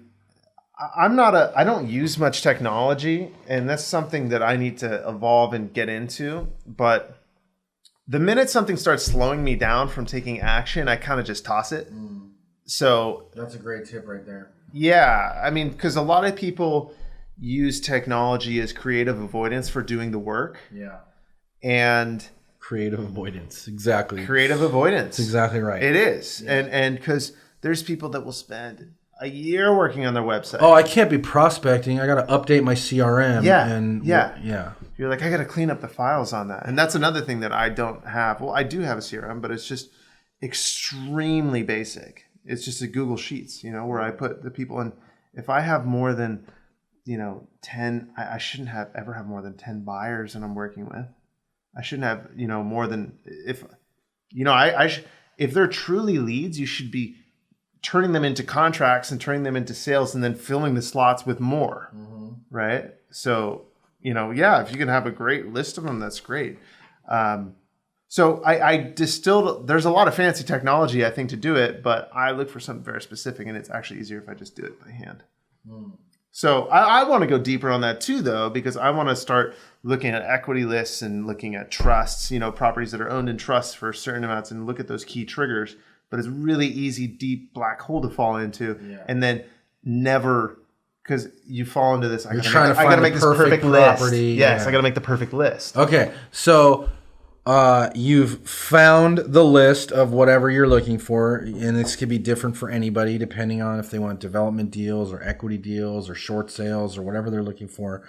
don't use much technology, and that's something that I need to evolve and get into. But the minute something starts slowing me down from taking action, I kind of just toss it. So that's a great tip right there. Yeah, I mean, because a lot of people use technology as creative avoidance for doing the work. Yeah. And creative avoidance, exactly. Creative avoidance. That's exactly right. It is. Yeah. And because there's people that will spend a year working on their website. Oh, I can't be prospecting. I got to update my CRM. Yeah. You're like, I got to clean up the files on that. And that's another thing that I don't have. Well, I do have a CRM, but it's just extremely basic. It's just a Google Sheets, where I put the people in. If I have more than, 10, I shouldn't ever have more than 10 buyers that I'm working with. I shouldn't have, more than, if they're truly leads, you should be turning them into contracts and turning them into sales and then filling the slots with more, right? So, if you can have a great list of them, that's great. So I distilled, there's a lot of fancy technology, I think, to do it, but I look for something very specific, and it's actually easier if I just do it by hand. So I want to go deeper on that too, though, because I want to start looking at equity lists and looking at trusts, properties that are owned in trusts for certain amounts, and look at those key triggers. But it's really easy, deep black hole to fall into, and then never... Because you fall into this, I got to make this perfect list. Yes, I got to make the perfect list. Okay, so... you've found the list of whatever you're looking for, and this could be different for anybody depending on if they want development deals or equity deals or short sales or whatever they're looking for.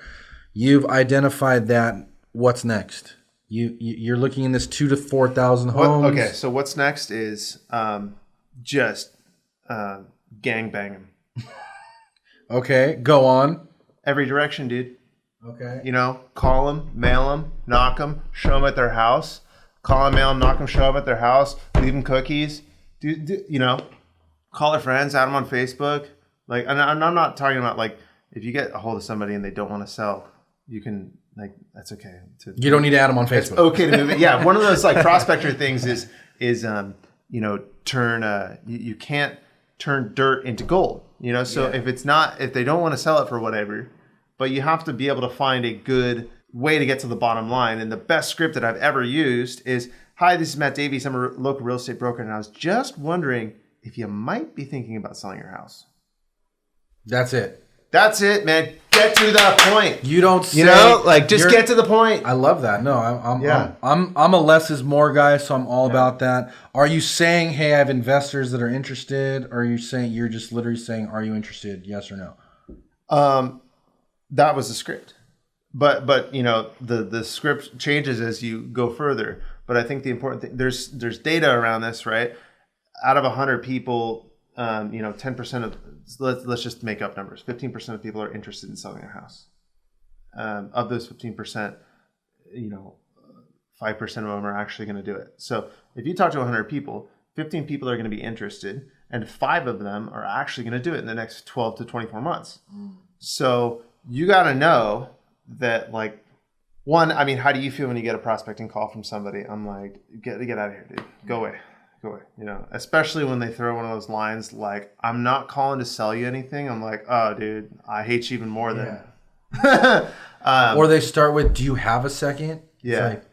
You've identified that. What's next? You're looking in this 2,000 to 4,000 homes. Okay, so what's next is just gang bang them. Okay, go on. Every direction, dude. Okay. Call them, mail them, knock them, show them at their house. Call them, mail them, knock them, show them at their house. Leave them cookies. Call their friends, add them on Facebook. Like, and I'm not talking about like if you get a hold of somebody and they don't want to sell, you can that's okay. You don't need to add them on Facebook. It's okay to move it. Yeah, one of those like prospector things is turn you can't turn dirt into gold. So if they don't want to sell it for whatever. But you have to be able to find a good way to get to the bottom line. And the best script that I've ever used is, hi, this is Matt Davies. I'm a local real estate broker. And I was just wondering if you might be thinking about selling your house. That's it. That's it, man. Get to the point. You don't say... just get to the point. I love that. No, I'm a less is more guy, so I'm all about that. Are you saying, hey, I have investors that are interested? Or are you saying, you're just literally saying, are you interested? Yes or no? That was the script, but the script changes as you go further. But I think the important thing, there's data around this, right? Out of 100 people, 10% of, let's just make up numbers. 15% of people are interested in selling their house. Of those 15%, 5% of them are actually going to do it. So if you talk to 100 people, 15 people are going to be interested, and 5 of them are actually going to do it in the next 12 to 24 months. So you got to know that, like, one, I mean, how do you feel when you get a prospecting call from somebody? I'm like, get out of here, dude. Go away. Especially when they throw one of those lines like, I'm not calling to sell you anything. I'm like, oh, dude, I hate you even more than. Or they start with, do you have a second? Yeah. It's like,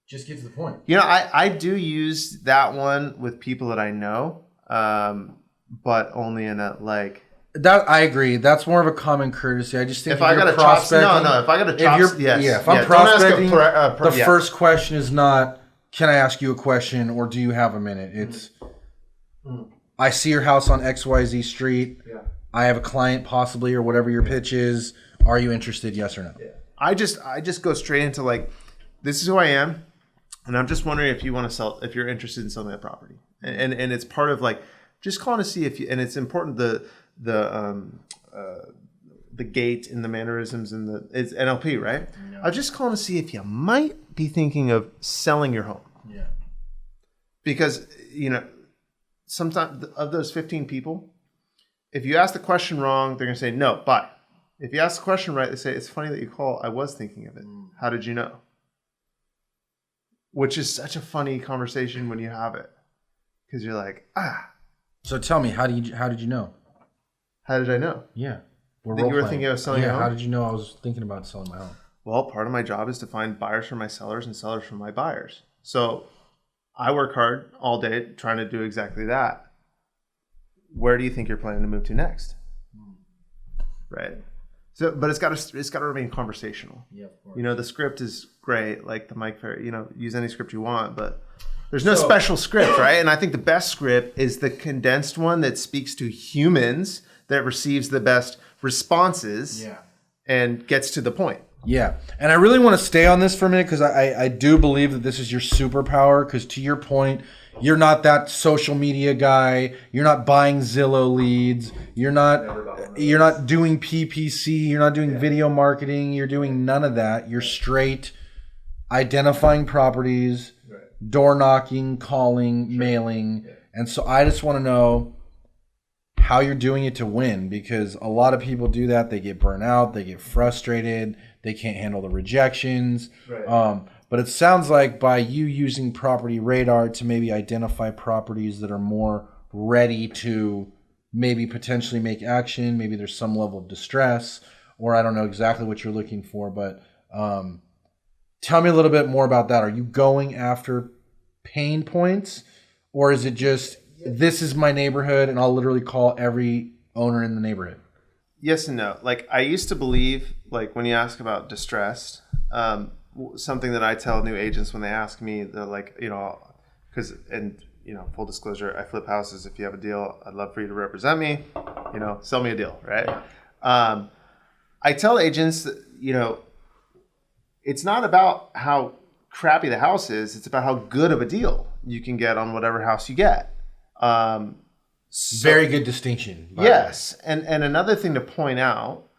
just get to the point. I do use that one with people that I know. but only in a like. That I agree. That's more of a common courtesy. I just think If I got a chop, if I got a chop, yes. Yeah, if I'm prospecting, the first question is not, can I ask you a question or do you have a minute? It's, I see your house on XYZ street. Yeah. I have a client possibly or whatever your pitch is. Are you interested? Yes or no? Yeah. I just go straight into like, this is who I am, and I'm just wondering if you want to sell, if you're interested in selling that property, and it's part of like just calling to see if you, and it's important the gait and the mannerisms and it's NLP, right? No. I was just calling to see if you might be thinking of selling your home. Yeah. Because, sometimes of those 15 people, if you ask the question wrong, they're going to say, no, buy. If you ask the question right, they say, it's funny that you call. I was thinking of it. How did you know? Which is such a funny conversation when you have it. Because you're like, So tell me, how did you know? How did I know? Yeah. That you were thinking of selling your home? How did you know I was thinking about selling my home? Well, part of my job is to find buyers for my sellers and sellers for my buyers. So I work hard all day trying to do exactly that. Where do you think you're planning to move to next? Right. So, but it's got to remain conversational. Yeah, of course. The script is great, like the Mike Ferry. Use any script you want, but there's no special script, right? And I think the best script is the condensed one that speaks to humans, that receives the best responses, and gets to the point. Yeah. And I really want to stay on this for a minute because I do believe that this is your superpower, because to your point, you're not that social media guy. You're not buying Zillow leads. You're not doing PPC. You're not doing video marketing. You're doing none of that. You're straight identifying properties, door knocking, calling, mailing. Yeah. And so I just want to know how you're doing it to win, because a lot of people do that. They get burnt out. They get frustrated. They can't handle the rejections. Right. But it sounds like by you using Property Radar to maybe identify properties that are more ready to maybe potentially make action, maybe there's some level of distress, or I don't know exactly what you're looking for, but tell me a little bit more about that. Are you going after pain points, or is it just, this is my neighborhood and I'll literally call every owner in the neighborhood? Yes and no. Like, I used to believe, like, when you ask about distressed, something that I tell new agents when they ask me, they're like, because, full disclosure, I flip houses. If you have a deal, I'd love for you to represent me, sell me a deal, right? I tell agents that, it's not about how crappy the house is. It's about how good of a deal you can get on whatever house you get. Very good distinction. Yes. And another thing to point out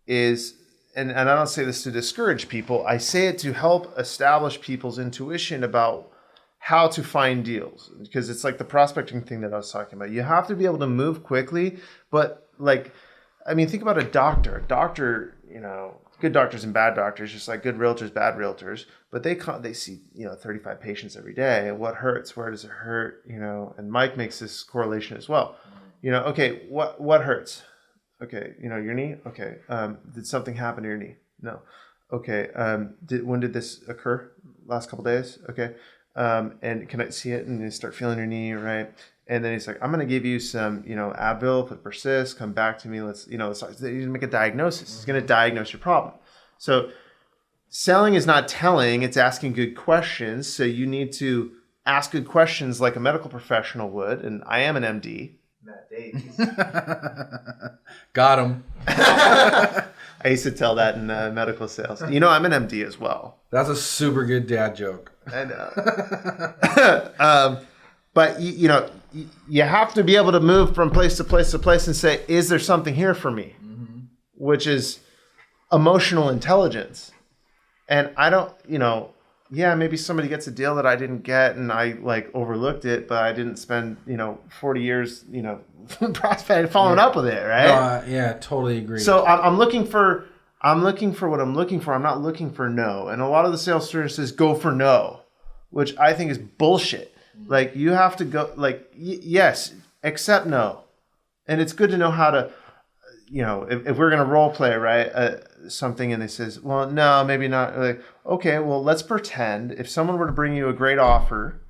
is, and I don't say this to discourage people, I say it to help establish people's intuition about how to find deals. Because it's like the prospecting thing that I was talking about. You have to be able to move quickly, but think about a doctor. A doctor, good doctors and bad doctors, just like good realtors, bad realtors, but they see 35 patients every day. What hurts? Where does it hurt? And Mike makes this correlation as well. Okay, what hurts? Okay, your knee. Okay, did something happen to your knee? No. Okay, when did this occur? Last couple days. Okay, and can I see it? And you start feeling your knee, right? And then he's like, I'm going to give you some, Advil. If it persists, come back to me. Let's make a diagnosis. He's going to diagnose your problem. So selling is not telling, it's asking good questions. So you need to ask good questions like a medical professional would. And I am an MD. Matt Davies. Got him. I used to tell that in medical sales. I'm an MD as well. That's a super good dad joke. I know. But, you have to be able to move from place to place to place and say, is there something here for me? Mm-hmm. Which is emotional intelligence. And I don't, maybe somebody gets a deal that I didn't get and I overlooked it, but I didn't spend, 40 years, prospecting, following up with it, right? Yeah, totally agree. So I'm looking for what I'm looking for. I'm not looking for no. And a lot of the sales services go for no, which I think is bullshit. Like, you have to go, yes, accept no. And it's good to know how to, if we're going to role play, right, something, and it says, well, no, maybe not. Like, okay, well, let's pretend if someone were to bring you a great offer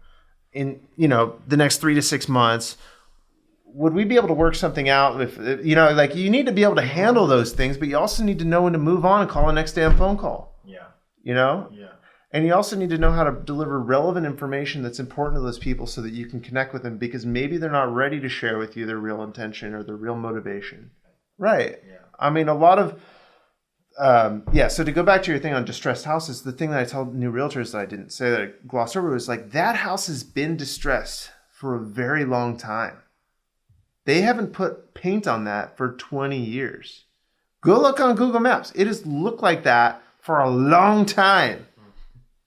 in, the next 3 to 6 months, would we be able to work something out? If you know, like you need to be able to handle those things, but you also need to know when to move on and call the next damn phone call. Yeah. You know? Yeah. And you also need to know how to deliver relevant information that's important to those people so that you can connect with them, because maybe they're not ready to share with you their real intention or their real motivation. Right. Yeah. I mean, a lot of, so to go back to your thing on distressed houses, the thing that I tell new realtors that I didn't say that I glossed over was like, that house has been distressed for a very long time. They haven't put paint on that for 20 years. Go look on Google Maps. It has looked like that for a long time,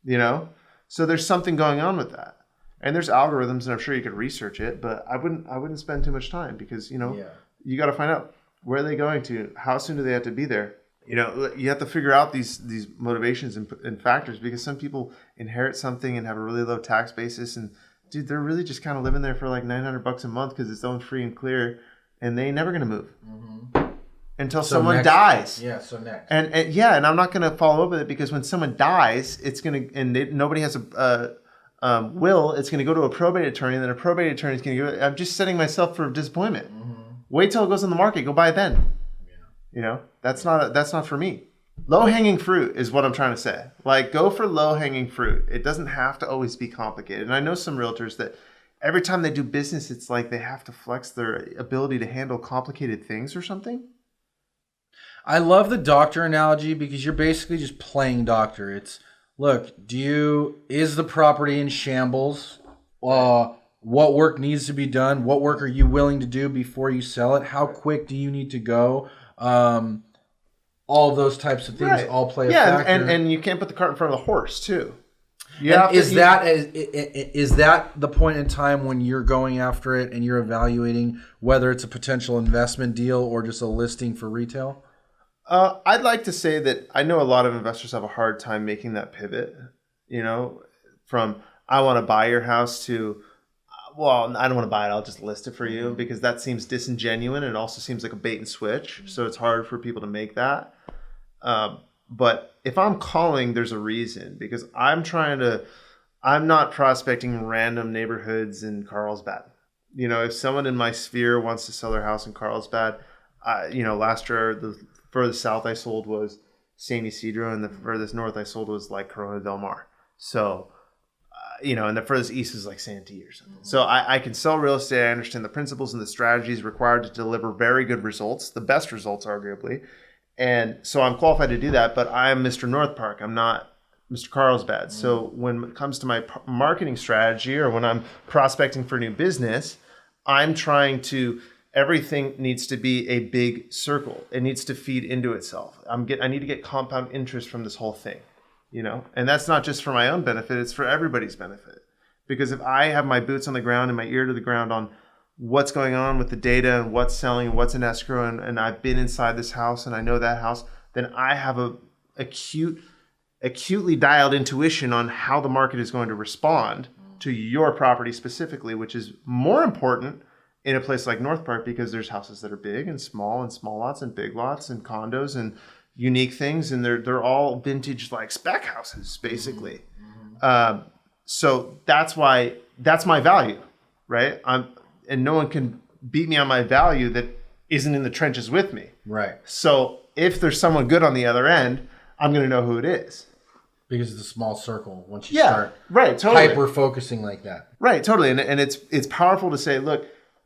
you know? So there's something going on with that. And there's algorithms, and I'm sure you could research it, but I wouldn't spend too much time because, you know, you got to find out where are they going to, how soon do they have to be there? You know, you have to figure out these motivations and factors, because some people inherit something and have a really low tax basis, and dude, they're really just kind of living there for like $900 a month because it's owned free and clear, and they ain't never gonna move until someone dies. Yeah. So next. And I'm not gonna follow up with it, because when someone dies, it's gonna nobody has a will. It's gonna go to a probate attorney, and then a probate attorney is gonna go. I'm just setting myself for disappointment. Wait till it goes on the market. Go buy it then. Yeah. You know, that's not for me. Low hanging fruit is what I'm trying to say. Like, go for low hanging fruit. It doesn't have to always be complicated. And I know some realtors that every time they do business, it's like they have to flex their ability to handle complicated things or something. I love the doctor analogy, because you're basically just playing doctor. It's, look, is the property in shambles? What work needs to be done? What work are you willing to do before you sell it? How quick do you need to go? All of those types of things all play a factor. And you can't put the cart in front of the horse too. Is that the point in time when you're going after it and you're evaluating whether it's a potential investment deal or just a listing for retail? I'd like to say that I know a lot of investors have a hard time making that pivot, you know, from I want to buy your house to, well, I don't want to buy it, I'll just list it for you, because that seems disingenuous, and it also seems like a bait and switch. So it's hard for people to make that. But if I'm calling, there's a reason, because I'm not prospecting random neighborhoods in Carlsbad. You know, if someone in my sphere wants to sell their house in Carlsbad, you know, last year, the furthest south I sold was San Ysidro, and the furthest north I sold was like Corona del Mar. So, you know, and the furthest east is like Santee or something. So I can sell real estate. I understand the principles and the strategies required to deliver very good results, the best results, arguably. And so I'm qualified to do that, but I'm Mr. North Park. I'm not Mr. Carlsbad. So when it comes to my marketing strategy, or when I'm prospecting for new business, I'm trying to, everything needs to be a big circle. It needs to feed into itself. I need to get compound interest from this whole thing, you know? And that's not just for my own benefit, it's for everybody's benefit. Because if I have my boots on the ground and my ear to the ground on what's going on with the data and what's selling and what's in escrow, and I've been inside this house and I know that house, then I have a acutely dialed intuition on how the market is going to respond to your property specifically, which is more important in a place like North Park, because there's houses that are big and small lots and big lots and condos and unique things, and they're all vintage like spec houses basically. So that's my value, right? And no one can beat me on my value that isn't in the trenches with me. Right. So if there's someone good on the other end, I'm going to know who it is. Because it's a small circle once you start totally. hyper focusing like that. Right, totally. And it's powerful to say, look,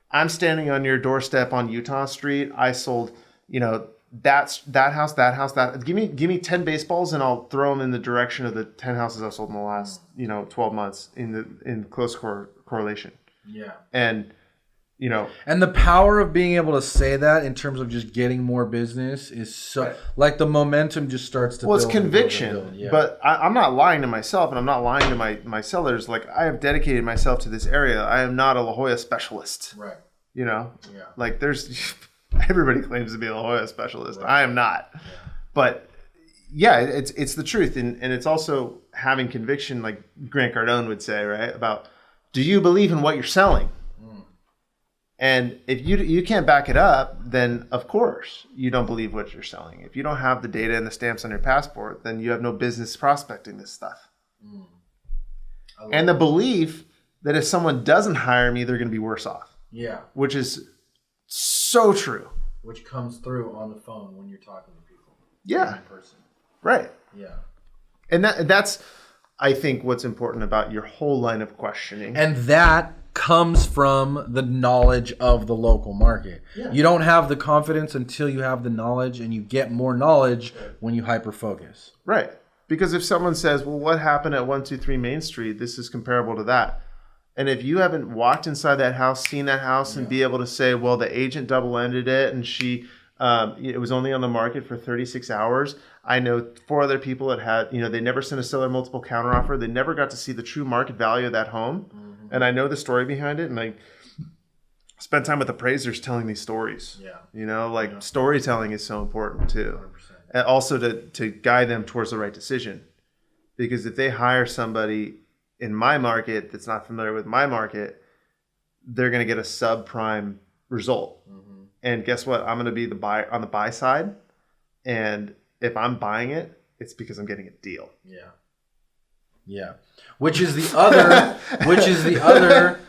I'm standing on your doorstep on Utah Street. I sold, you know, that house. Give me 10 baseballs and I'll throw them in the direction of the 10 houses I've sold in the last, 12 months in close correlation. Yeah. And, and the power of being able to say that in terms of just getting more business is so like the momentum just starts to build. Well, it's conviction, yeah. But I'm not lying to myself, and I'm not lying to my sellers. Like, I have dedicated myself to this area. I am not a La Jolla specialist. Right. Like everybody claims to be a La Jolla specialist. Right. I am not. Yeah. But yeah, it's the truth. And it's also having conviction, like Grant Cardone would say, right? About, do you believe in what you're selling? And if you can't back it up, then of course you don't believe what you're selling. If you don't have the data and the stamps on your passport, then you have no business prospecting this stuff. And the belief that if someone doesn't hire me, they're going to be worse off. Yeah. Which is so true. Which comes through on the phone when you're talking to people. Yeah. In person. Right. Yeah. And that's, I think, what's important about your whole line of questioning. And that comes from the knowledge of the local market. Yeah. You don't have the confidence until you have the knowledge, and you get more knowledge when you hyper-focus. Right. Because if someone says, well, what happened at 123 Main Street? This is comparable to that. And if you haven't walked inside that house, seen that house, and be able to say, well, the agent double-ended it, and it was only on the market for 36 hours. I know 4 other people that had, they never sent a seller multiple counteroffer. They never got to see the true market value of that home. Mm-hmm. And I know the story behind it. And I spent time with appraisers telling these stories. Yeah. Storytelling is so important too. 100%. And also to guide them towards the right decision. Because if they hire somebody in my market that's not familiar with my market, they're going to get a subprime result. Mm-hmm. And guess what? I'm going to be on the buy side. And if I'm buying it, it's because I'm getting a deal. Yeah. Yeah. Which is the other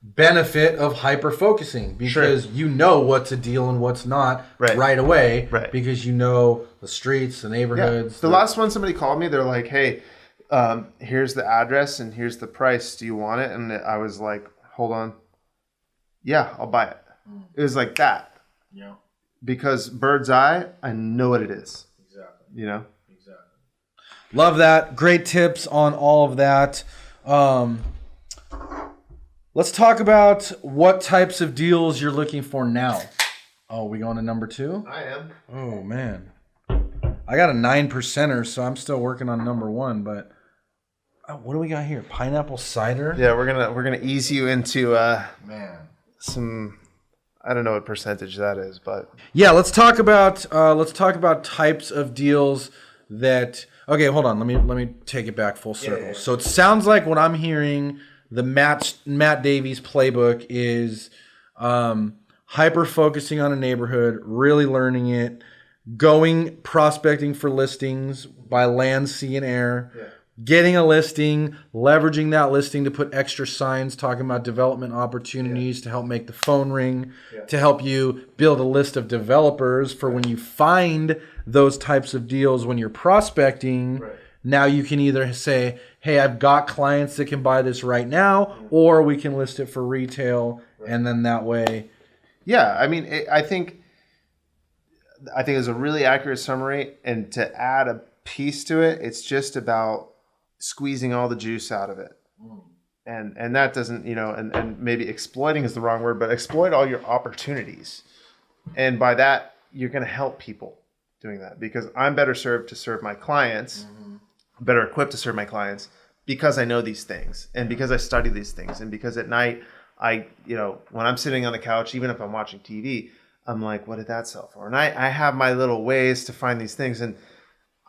benefit of hyper focusing, because you know what's a deal and what's not right away. Right. Because you know the streets, the neighborhoods. Yeah. The last one somebody called me, they're like, hey, here's the address and here's the price. Do you want it? And I was like, hold on. Yeah, I'll buy it. It was like that. Yeah. Because bird's eye, I know what it is. Exactly. Exactly. Love that. Great tips on all of that. Let's talk about what types of deals you're looking for now. Oh, we going to number 2? I am. Oh, man. I got a 9%er, so I'm still working on number 1, but what do we got here? Pineapple cider? Yeah, we're gonna ease you into some, I don't know what percentage that is, but yeah, let's talk about types of deals that. Okay, hold on. Let me take it back full circle. Yeah. So it sounds like what I'm hearing, the Matt Davies playbook is hyper focusing on a neighborhood, really learning it, going prospecting for listings by land, sea, and air. Yeah. Getting a listing, leveraging that listing to put extra signs talking about development opportunities to help make the phone ring, to help you build a list of developers for when you find those types of deals when you're prospecting. Right. Now you can either say, hey, I've got clients that can buy this right now, or we can list it for retail, and then that way. Yeah, I mean, I think it's a really accurate summary, and to add a piece to it, it's just about squeezing all the juice out of it. And that doesn't, and maybe exploiting is the wrong word, but exploit all your opportunities. And by that, you're going to help people doing that, because I'm better served to serve my clients, better equipped to serve my clients, because I know these things and because I study these things. And because at night, when I'm sitting on the couch, even if I'm watching TV, I'm like, what did that sell for? And I have my little ways to find these things. And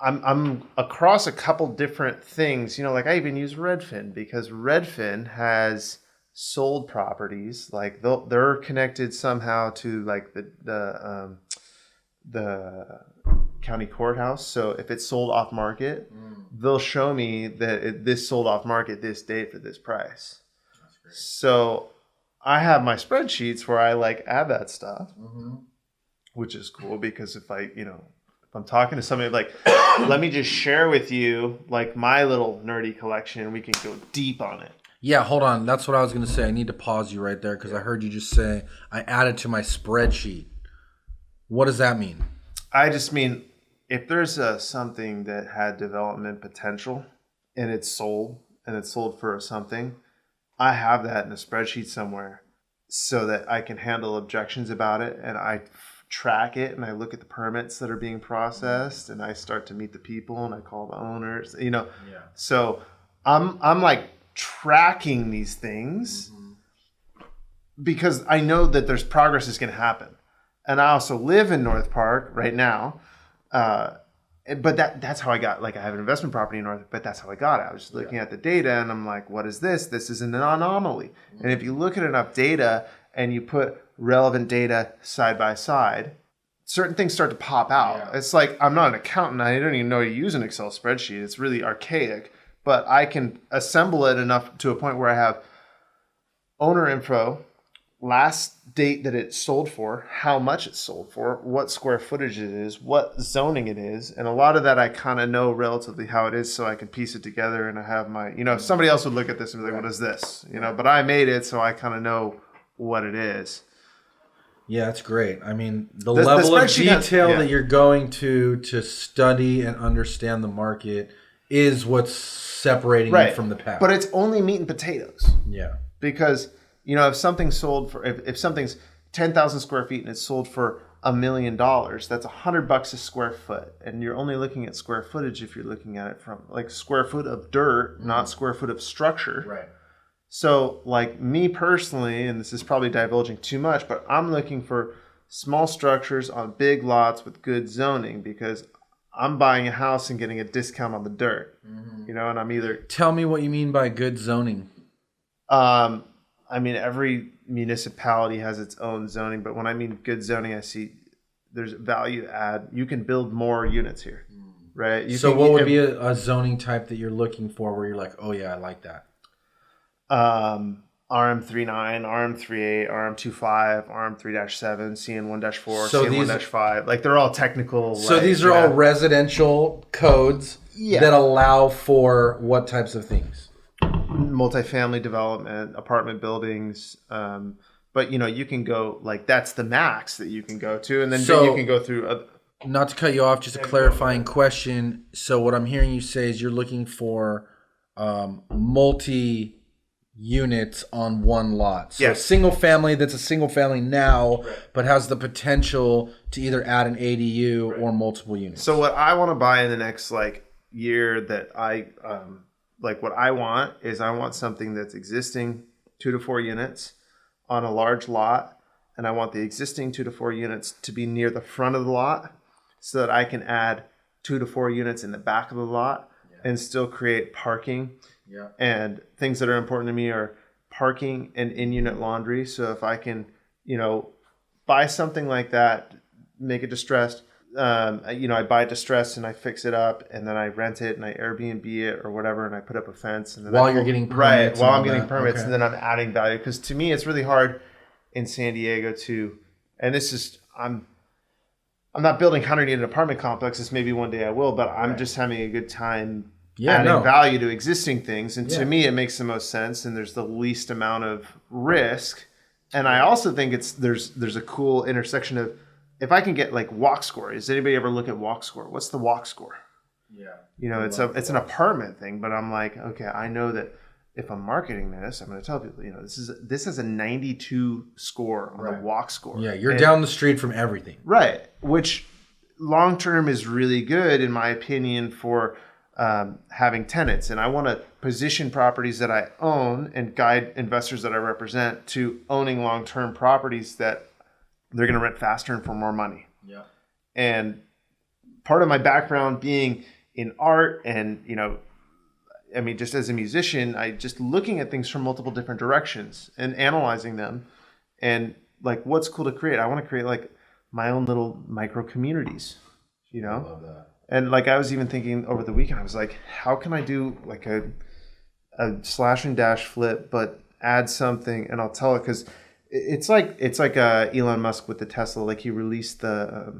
I'm across a couple different things, like I even use Redfin, because Redfin has sold properties, like they're connected somehow to like the county courthouse. So if it's sold off market, they'll show me that this sold off market this date for this price. That's great. So I have my spreadsheets where I add that stuff, which is cool, because if I'm talking to somebody let me just share with you my little nerdy collection, we can go deep on it. Yeah, hold on. That's what I was going to say. I need to pause you right there, because I heard you just say, I added to my spreadsheet. What does that mean? I just mean, if there's something that had development potential and it's sold for something, I have that in a spreadsheet somewhere so that I can handle objections about it, and I track it, and I look at the permits that are being processed, and I start to meet the people, and I call the owners, So I'm tracking these things because I know that there's progress is going to happen. And I also live in North Park right now. But that's how I got, I have an investment property in North, but that's how I got it. I was just looking at the data, and I'm like, what is this? This is an anomaly. And if you look at enough data and you put relevant data side by side, certain things start to pop out. Yeah. It's like, I'm not an accountant. I don't even know how to use an Excel spreadsheet. It's really archaic, but I can assemble it enough to a point where I have owner info last date that it sold for, how much it sold for, what square footage it is, what zoning it is. And a lot of that I kind of know relatively how it is, so I can piece it together. And I have my, if somebody else would look at this and be like, what is this? But I made it, so I kind of know what it is. Yeah, that's great. I mean, the level of detail that you're going to study and understand the market is what's separating you from the pack. But it's only meat and potatoes. Yeah. Because, if something's sold for, if something's 10,000 square feet and it's sold for $1 million, that's $100 a square foot. And you're only looking at square footage if you're looking at it from like square foot of dirt, not square foot of structure. Right. So like me personally, and this is probably divulging too much, but I'm looking for small structures on big lots with good zoning, because I'm buying a house and getting a discount on the dirt, and I'm either... Tell me what you mean by good zoning. I mean, every municipality has its own zoning, but when I mean good zoning, I see there's value add. You can build more units here, right? What would be a zoning type that you're looking for where you're like, oh yeah, I like that? RM39, RM38, RM25, RM3-7, CN1-4, CN1-5. Like they're all technical. So these are all residential codes that allow for what types of things? Multifamily development, apartment buildings. But you can go like that's the max that you can go to, and then you can go through. Not to cut you off, just a clarifying question. So what I'm hearing you say is you're looking for multi units on one lot. So a single family that's a single family now, but has the potential to either add an ADU or multiple units. So what I want to buy in the next year that what I want is I want something that's existing 2 to 4 units on a large lot, and I want the existing 2 to 4 units to be near the front of the lot so that I can add 2 to 4 units in the back of the lot and still create parking. Yeah. And things that are important to me are parking and in-unit laundry. So if I can, buy something like that, make it distressed, I buy it distressed and I fix it up, and then I rent it and I Airbnb it or whatever, and I put up a fence. And then you're getting permits. While I'm getting permits, and then I'm adding value. Because to me, it's really hard in San Diego and this is, I'm not building 100-unit apartment complexes. Maybe one day I will, but I'm just having a good time adding value to existing things. And to me, it makes the most sense, and there's the least amount of risk. And I also think there's a cool intersection of, if I can get walk score. Does anybody ever look at walk score? What's the walk score? Yeah. It's an apartment thing, but I'm like, okay, I know that if I'm marketing this, I'm going to tell people, this is a 92 score on the walk score. Yeah, you're down the street from everything. Right, which long term is really good, in my opinion, for having tenants. And I want to position properties that I own and guide investors that I represent to owning long-term properties that they're going to rent faster and for more money. Yeah. And part of my background being in art and, just as a musician, I just looking at things from multiple different directions and analyzing them, and what's cool to create. I want to create my own little micro communities, I love that. And I was even thinking over the weekend, I was like, how can I do a slash and dash flip, but add something, and I'll tell it, because it's like Elon Musk with the Tesla. He released the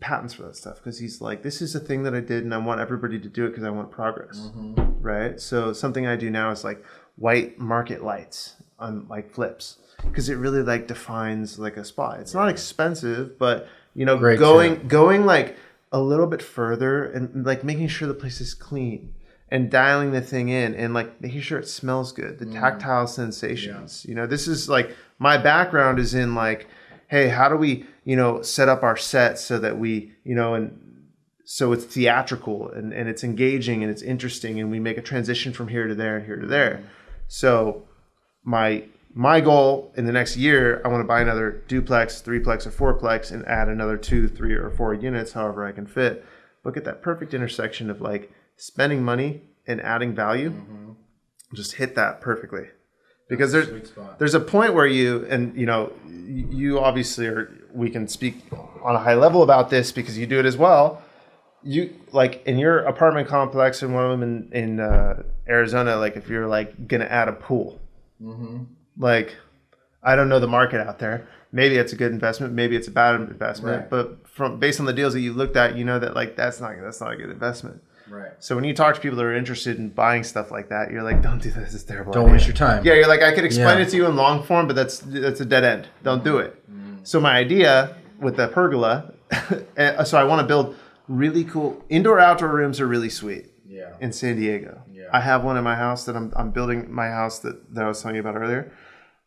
patents for that stuff, because he's like, this is a thing that I did, and I want everybody to do it because I want progress, right? So something I do now is white market lights on flips, because it really defines a spot. It's not expensive, but going a little bit further and making sure the place is clean and dialing the thing in and making sure it smells good, the tactile sensations. This is my background is in hey, how do we set up our set so that we and so it's theatrical and it's engaging and it's interesting, and we make a transition from here to there and here to there. So my goal in the next year, I want to buy another duplex, threeplex, or fourplex and add another 2, 3, or 4 units, however I can fit. Look at that perfect intersection of spending money and adding value. Just hit that perfectly. Because there's a point where you obviously we can speak on a high level about this because you do it as well. You in your apartment complex, and one of them in Arizona, if you're gonna add a pool, I don't know the market out there. Maybe it's a good investment. Maybe it's a bad investment. Right. But based on the deals that you looked at, you know that like that's not a good investment. Right. So when you talk to people that are interested in buying stuff like that, you're like, don't do this. It's terrible. Don't waste your time. Yeah, you're like, I could explain it to you in long form, but that's a dead end. Don't do it. So my idea with the pergola, so I want to build really cool indoor-outdoor rooms are really sweet. Yeah. In San Diego. Yeah. I have one in my house that I'm building my house that I was telling you about earlier.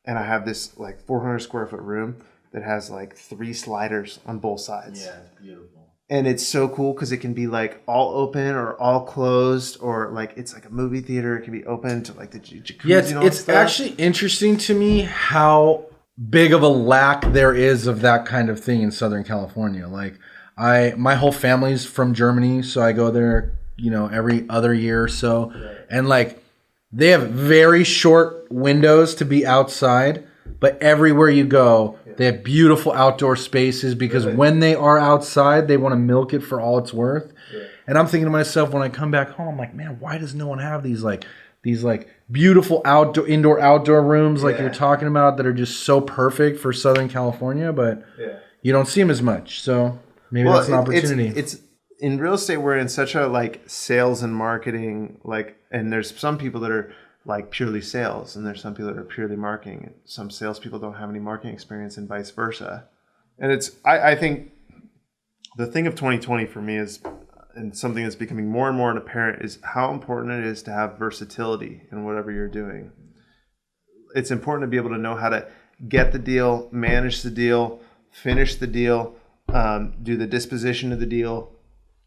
And I have this like 400 square foot room that has like 3 sliders on both sides. Yeah, it's beautiful. And it's so cool because it can be like all open or all closed, or like it's like a movie theater. It can be open to like the jacuzzi. Yeah, it's actually interesting to me how big of a lack there is of that kind of thing in Southern California. Like my whole family's from Germany, so I go there, every other year or so. Right. And like they have very short windows to be outside, but everywhere you go, they have beautiful outdoor spaces because when they are outside, they want to milk it for all it's worth. Yeah. And I'm thinking to myself when I come back home, I'm like, man, why does no one have these beautiful indoor-outdoor rooms like you're talking about that are just so perfect for Southern California, but you don't see them as much. So maybe that's an opportunity. It's in real estate, we're in such a like sales and marketing, and there's some people that are like purely sales, and there's some people that are purely marketing. Some salespeople don't have any marketing experience, and vice versa. And I think the thing of 2020 for me is, and something that's becoming more and more apparent, is how important it is to have versatility in whatever you're doing. It's important to be able to know how to get the deal, manage the deal, finish the deal, do the disposition of the deal,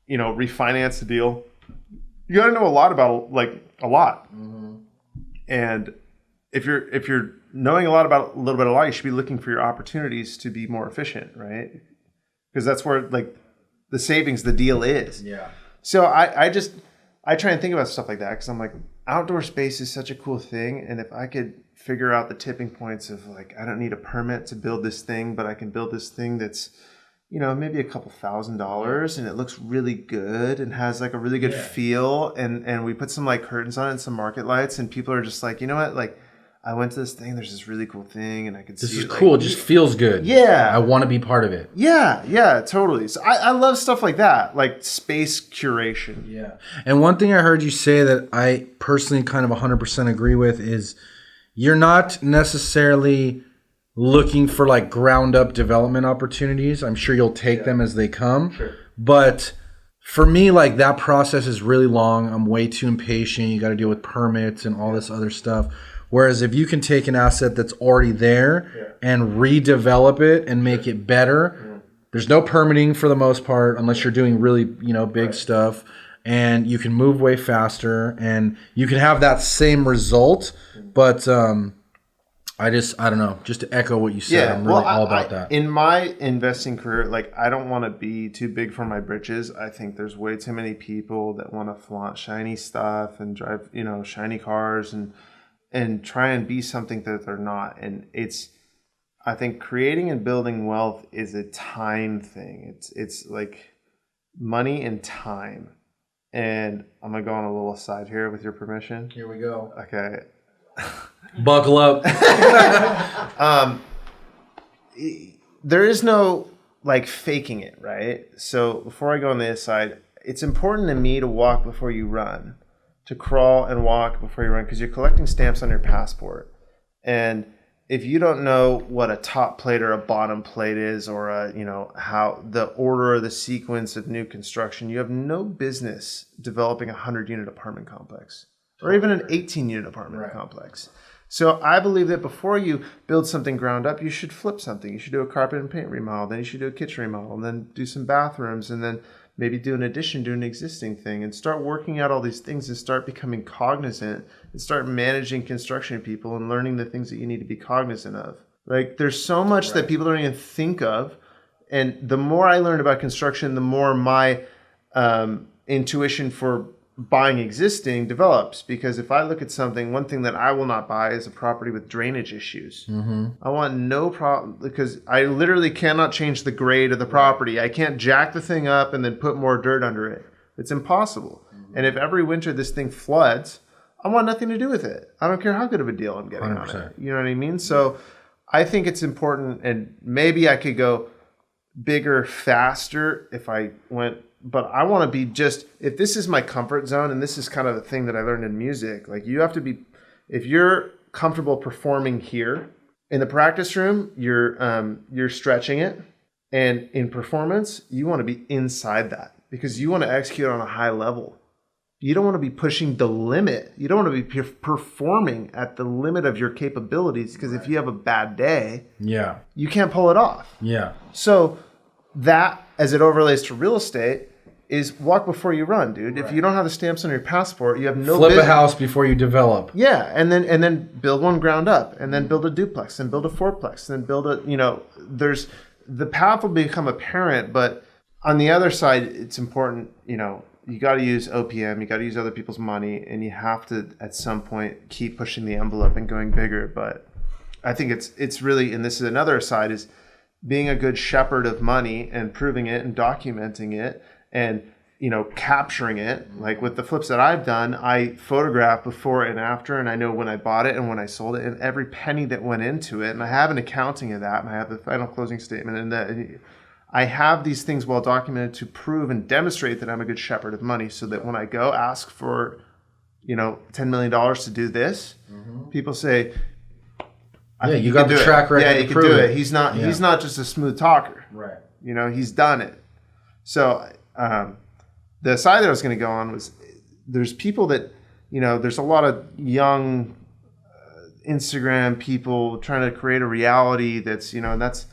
refinance the deal. You got to know a lot about a lot. Mm-hmm. And if you're knowing a little bit of lot, you should be looking for your opportunities to be more efficient, right? Because that's where the savings, the deal is. Yeah. So I try and think about stuff like that because I'm like, outdoor space is such a cool thing, and if I could figure out the tipping points of like, I don't need a permit to build this thing, but I can build this thing that's maybe a couple $1,000s, and it looks really good and has like a really good feel, and we put some like curtains on it and some market lights, and people are just like, you know what, like I went to this thing, there's this really cool thing, and I could see this is cool. It just feels good. Yeah. I want to be part of it. Yeah, totally. So I love stuff like that, like space curation. Yeah. And one thing I heard you say that I personally kind of 100% agree with is you're not necessarily looking for like ground up development opportunities. I'm sure you'll take them as they come. Sure. But for me, like that process is really long. I'm way too impatient. You got to deal with permits and all this other stuff. Whereas if you can take an asset that's already there and redevelop it and make it better, there's no permitting for the most part unless you're doing really, big stuff, and you can move way faster and you can have that same result. But I don't know, just to echo what you said, I'm really all about that. In my investing career, like I don't want to be too big for my britches. I think there's way too many people that want to flaunt shiny stuff and drive, shiny cars and try and be something that they're not. And I think creating and building wealth is a time thing. It's like money and time. And I'm going to go on a little aside here with your permission. Here we go. Okay. Buckle up. There is no like faking it, right? So before I go on the aside, it's important to me to walk before you run, to crawl and walk before you run, because you're collecting stamps on your passport. And if you don't know what a top plate or a bottom plate is, or how the order or the sequence of new construction, you have no business developing a 100-unit apartment complex or even an 18-unit apartment complex. So I believe that before you build something ground up, you should flip something. You should do a carpet and paint remodel, then you should do a kitchen remodel, and then do some bathrooms, and then maybe do an addition to an existing thing, and start working out all these things and start becoming cognizant and start managing construction people and learning the things that you need to be cognizant of. Like there's so much that people don't even think of. And the more I learned about construction, the more my intuition for buying existing develops. Because if I look at something, one thing that I will not buy is a property with drainage issues. Mm-hmm. I want no problem, because I literally cannot change the grade of the property. I can't jack the thing up and then put more dirt under it. It's impossible. Mm-hmm. And if every winter this thing floods, I want nothing to do with it. I don't care how good of a deal I'm getting 100%. On it. You know what I mean? So I think it's important, and maybe I could go bigger, faster if I went, but I want to be just, if this is my comfort zone, and this is kind of a thing that I learned in music, like you have to be, if you're comfortable performing here in the practice room, you're stretching it, and in performance, you want to be inside that because you want to execute on a high level. You don't want to be pushing the limit. You don't want to be performing at the limit of your capabilities because if you have a bad day, you can't pull it off. Yeah. So that, as it overlays to real estate, is walk before you run, dude. Right. If you don't have the stamps on your passport, you have no flip a house before you develop. Yeah, and then build one ground up, and then build a duplex, and build a fourplex, and then build a, there's, the path will become apparent, but on the other side, it's important, you got to use OPM, you got to use other people's money, and you have to, at some point, keep pushing the envelope and going bigger. But I think it's really, and this is another side, is being a good shepherd of money and proving it and documenting it and, capturing it. Like with the flips that I've done, I photograph before and after, and I know when I bought it and when I sold it and every penny that went into it. And I have an accounting of that, and I have the final closing statement, and that I have these things well documented to prove and demonstrate that I'm a good shepherd of money, so that when I go ask for, $10 million to do this, people say, you got the track record. Yeah, you can do it. He's not just a smooth talker. Right. He's done it. So the side that I was going to go on was, there's people that, there's a lot of young Instagram people trying to create a reality that's, and that's,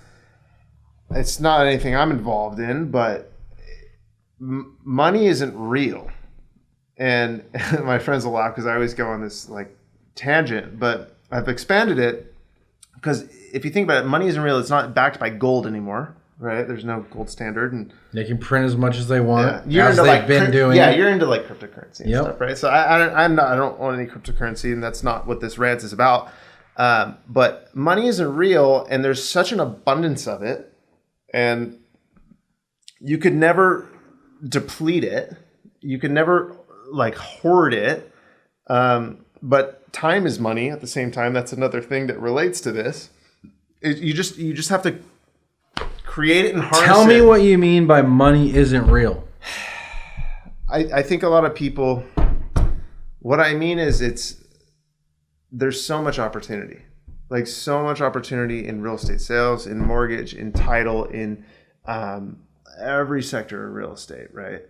it's not anything I'm involved in, but money isn't real. And my friends will laugh because I always go on this tangent, but I've expanded it because if you think about it, money isn't real. It's not backed by gold anymore, right? There's no gold standard, and they can print as much as they want. You're as into they've been doing. Yeah, you're into cryptocurrency and stuff, right? So I don't own any cryptocurrency, and that's not what this rant is about. But money isn't real, and there's such an abundance of it. And you could never deplete it. You could never hoard it. But time is money at the same time. That's another thing that relates to this. You just have to create it and harness it. Tell me what you mean by money isn't real. I think a lot of people, what I mean is there's so much opportunity. So much opportunity in real estate sales, in mortgage, in title, in every sector of real estate, right?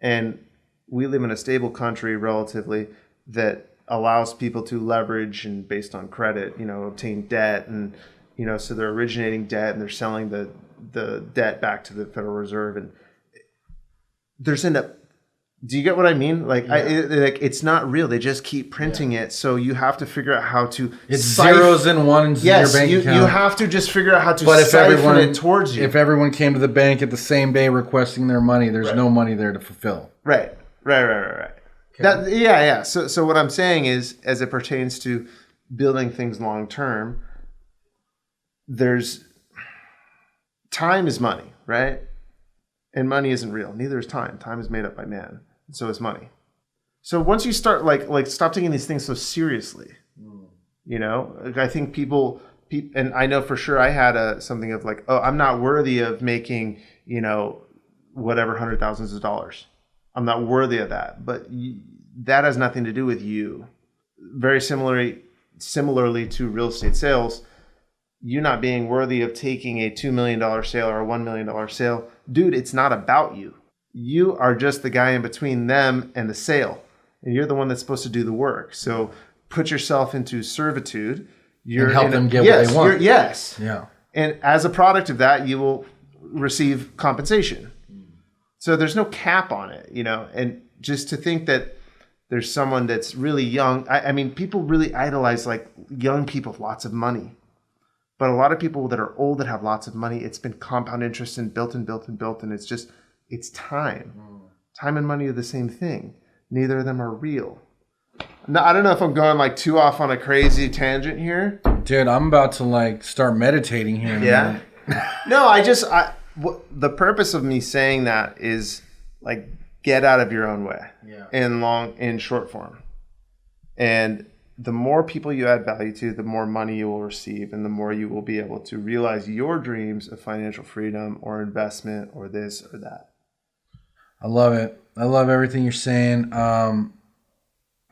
And we live in a stable country relatively that allows people to leverage and based on credit, obtain debt, and so they're originating debt and they're selling the debt back to the Federal Reserve, and there's do you get what I mean? It's not real. They just keep printing it. So you have to figure out how to... It's zeros and ones in your bank account. You have to just figure out how to siphon it towards you. If everyone came to the bank at the same day requesting their money, there's no money there to fulfill. Right. Okay. So what I'm saying is, as it pertains to building things long term, there's... Time is money, right? And money isn't real. Neither is time. Time is made up by man. And so is money. So once you start stop taking these things so seriously, I think people, and I know for sure I had something of I'm not worthy of making, whatever hundred thousands of dollars. I'm not worthy of that. But that has nothing to do with you. Very similarly to real estate sales, you not being worthy of taking a $2 million sale or a $1 million sale, dude, it's not about you. You are just the guy in between them and the sale. And you're the one that's supposed to do the work. So put yourself into servitude. And help them get what they want. Yes. Yeah. And as a product of that, you will receive compensation. So there's no cap on it, and just to think that there's someone that's really young. I mean, people really idolize young people with lots of money. But a lot of people that are old that have lots of money, it's been compound interest and built and built and built. And it's time. Time and money are the same thing. Neither of them are real. Now, I don't know if I'm going too off on a crazy tangent here. Dude, I'm about to start meditating here. Yeah. No, the purpose of me saying that is get out of your own way. Yeah. In short form. And the more people you add value to, the more money you will receive, and the more you will be able to realize your dreams of financial freedom or investment or this or that. I love it. I love everything you're saying.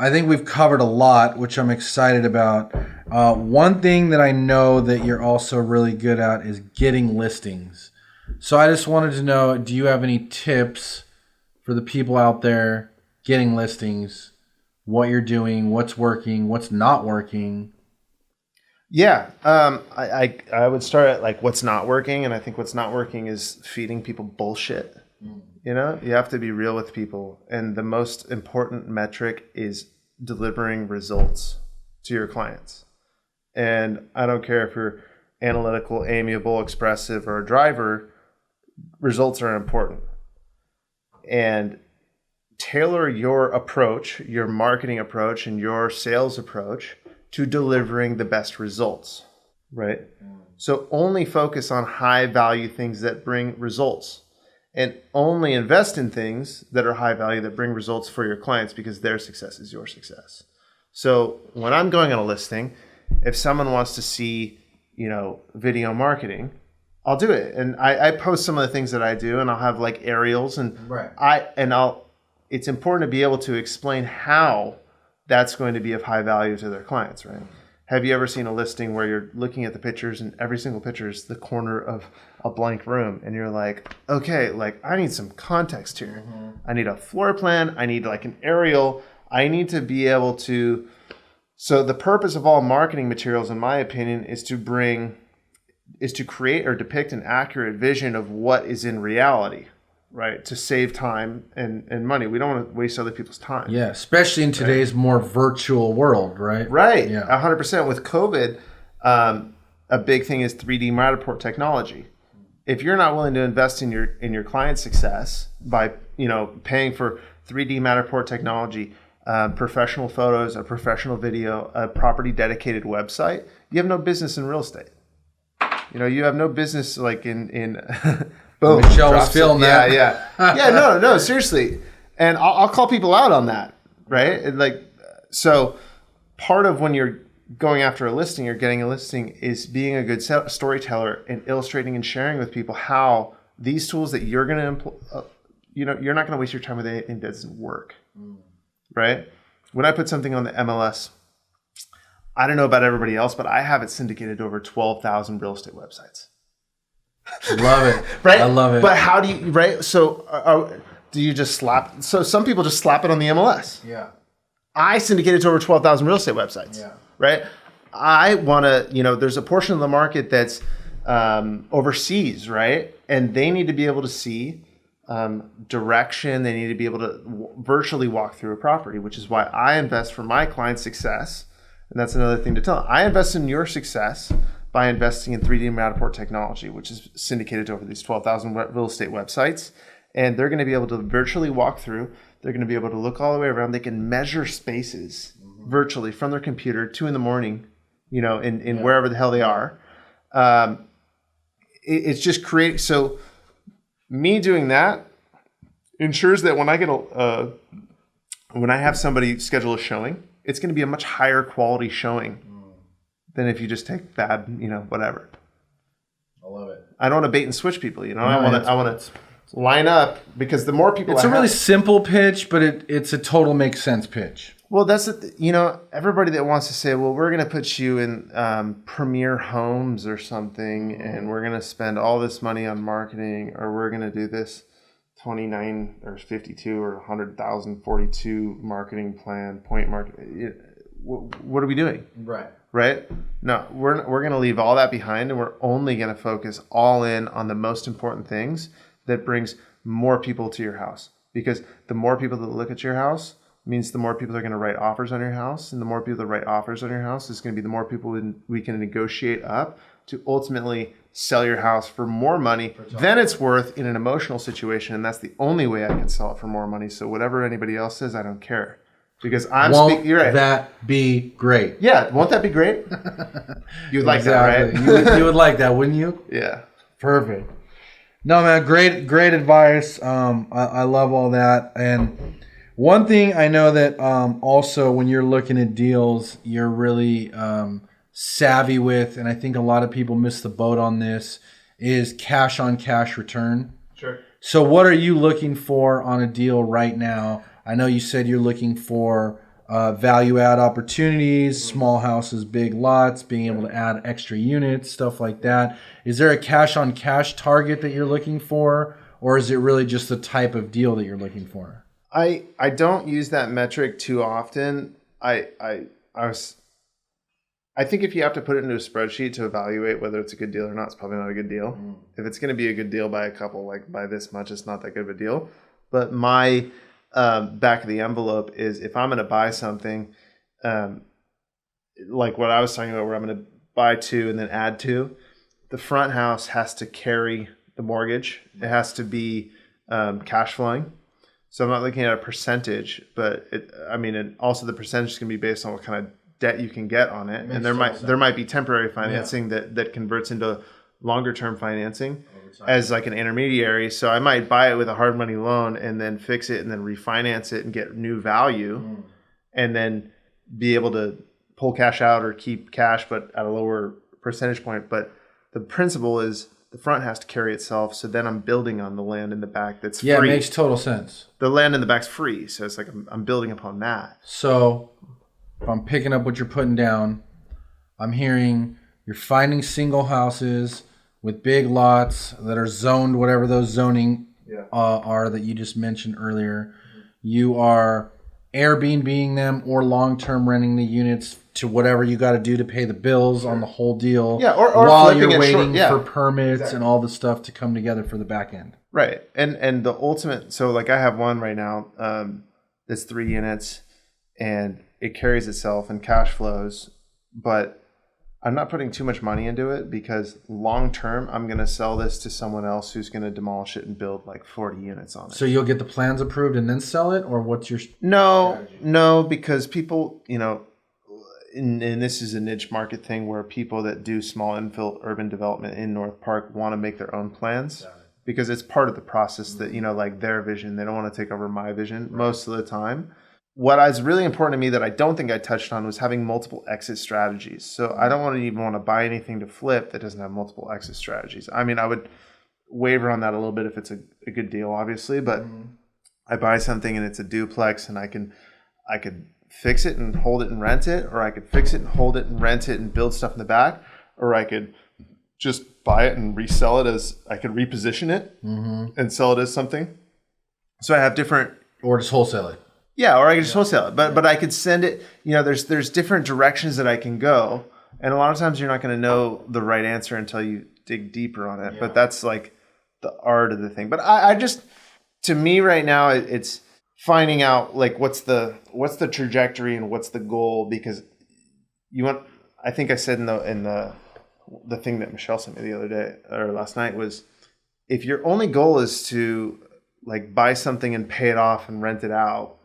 I think we've covered a lot, which I'm excited about. One thing that I know that you're also really good at is getting listings. So I just wanted to know, do you have any tips for the people out there getting listings? What you're doing, what's working, what's not working? Yeah, I would start at like what's not working, and I think what's not working is feeding people bullshit. You know, you have to be real with people, and the most important metric is delivering results to your clients. And I don't care if you're analytical, amiable, expressive, or a driver, results are important. And tailor your approach, your marketing approach, and your sales approach to delivering the best results, right? So only focus on high value things that bring results, and only invest in things that are high value that bring results for your clients, because their success is your success. So when I'm going on a listing, if someone wants to see, video marketing, I'll do it. And I post some of the things that I do, and I'll have like aerials, and it's important to be able to explain how that's going to be of high value to their clients, right? Have you ever seen a listing where you're looking at the pictures and every single picture is the corner of a blank room, and you're like, okay, like I need some context here. Mm-hmm. I need a floor plan. I need like an aerial. I need to be able to. So the purpose of all marketing materials, in my opinion, is to create or depict an accurate vision of what is in reality, right? To save time and money. We don't want to waste other people's time. Yeah, especially in today's more virtual world, right? Right. Yeah. 100%. With COVID, a big thing is 3D Matterport technology. If you're not willing to invest in your client's success by paying for 3D Matterport technology, professional photos, a professional video, a property dedicated website, you have no business in real estate. You have no business like in boom. Michelle was feeling that. Yeah. No, seriously. And I'll call people out on that, right? And so part of when you're going after a listing or getting a listing is being a good storyteller and illustrating and sharing with people how these tools that you're going to employ, you're not going to waste your time with anything that doesn't work, right? When I put something on the MLS, I don't know about everybody else, but I have it syndicated to over 12,000 real estate websites. Love it. Right? I love it. But how do you, right? So do you just slap? So some people just slap it on the MLS. Yeah. I syndicate it to over 12,000 real estate websites. Yeah. Right? I want to, there's a portion of the market that's overseas, right? And they need to be able to see direction. They need to be able to virtually walk through a property, which is why I invest for my client's success. And that's another thing to tell them. I invest in your success by investing in 3D Matterport technology, which is syndicated over these 12,000 real estate websites. And they're going to be able to virtually walk through. They're going to be able to look all the way around. They can measure spaces virtually from their computer, 2 a.m, in wherever the hell they are. It's just creating. So me doing that ensures that when I get when I have somebody schedule a showing, it's going to be a much higher quality showing than if you just take bad, whatever. I love it. I don't want to bait and switch people, I want to line up, because the more people it's a really simple pitch, but it's a total makes sense pitch. Well, that's everybody that wants to say, well, we're going to put you in Premier Homes or something, and we're going to spend all this money on marketing, or we're going to do this 29 or 52 or 100,000 42 marketing plan, point market. What are we doing? Right? No, we're going to leave all that behind, and we're only going to focus all in on the most important things that brings more people to your house. Because the more people that look at your house means the more people are going to write offers on your house, and the more people that write offers on your house is going to be the more people we can negotiate up to ultimately sell your house for more money than it's worth in an emotional situation. And that's the only way I can sell it for more money. So whatever anybody else says, I don't care. Because you're right. That be great? Yeah, won't that be great? You would like that, right? you would like that, wouldn't you? Yeah. Perfect. No, man, great advice. I love all that. And One thing I know that also when you're looking at deals, you're really savvy with, and I think a lot of people miss the boat on this, is cash on cash return. Sure. So what are you looking for on a deal right now? I know you said you're looking for value add opportunities, small houses, big lots, being able to add extra units, stuff like that. Is there a cash on cash target that you're looking for, or is it really just the type of deal that you're looking for? I don't use that metric too often. I think if you have to put it into a spreadsheet to evaluate whether it's a good deal or not, it's probably not a good deal. If it's going to be a good deal by a couple, like by this much, it's not that good of a deal. But my back of the envelope is if I'm going to buy something, like what I was talking about, where I'm going to buy two and then add two, the front house has to carry the mortgage. It has to be cash flowing. So I'm not looking at a percentage, but and also the percentage can be based on what kind of debt you can get on it. And there might be temporary financing that converts into longer term financing as like an intermediary. So I might buy it with a hard money loan and then fix it and then refinance it and get new value and then be able to pull cash out or keep cash, but at a lower percentage point. But the principle is the front has to carry itself. So then I'm building on the land in the back that's free. Yeah, it makes total sense. The land in the back's free. So it's like I'm building upon that. So if I'm picking up what you're putting down, I'm hearing you're finding single houses with big lots that are zoned, whatever those zoning are that you just mentioned earlier. You are Airbnb-ing them or long-term renting the units to whatever you got to do to pay the bills on the whole deal. Yeah, or while you're waiting for permits and all the stuff to come together for the back end. Right. And the ultimate, so like I have one right now that's 3 units and it carries itself and cash flows, but I'm not putting too much money into it because long term, I'm going to sell this to someone else who's going to demolish it and build like 40 units on it. So you'll get the plans approved and then sell it, or what's your No, because people, and this is a niche market thing where people that do small infill urban development in North Park want to make their own plans because it's part of the process that, like their vision. They don't want to take over my vision most of the time. What is really important to me that I don't think I touched on was having multiple exit strategies. So I don't even want to buy anything to flip that doesn't have multiple exit strategies. I mean, I would waver on that a little bit if it's a good deal, obviously, but I buy something and it's a duplex and I could fix it and hold it and rent it, or I could fix it and hold it and rent it and build stuff in the back, or I could just buy it and resell it I could reposition it and sell it as something. So I have different... Or just wholesale it. Yeah, or I can just wholesale it. But I could send it, there's different directions that I can go. And a lot of times you're not going to know the right answer until you dig deeper on it. Yeah. But that's like the art of the thing. But I just, to me right now, it's finding out like what's the trajectory and what's the goal, because I think I said in the thing that Michelle sent me the other day or last night was, if your only goal is to like buy something and pay it off and rent it out,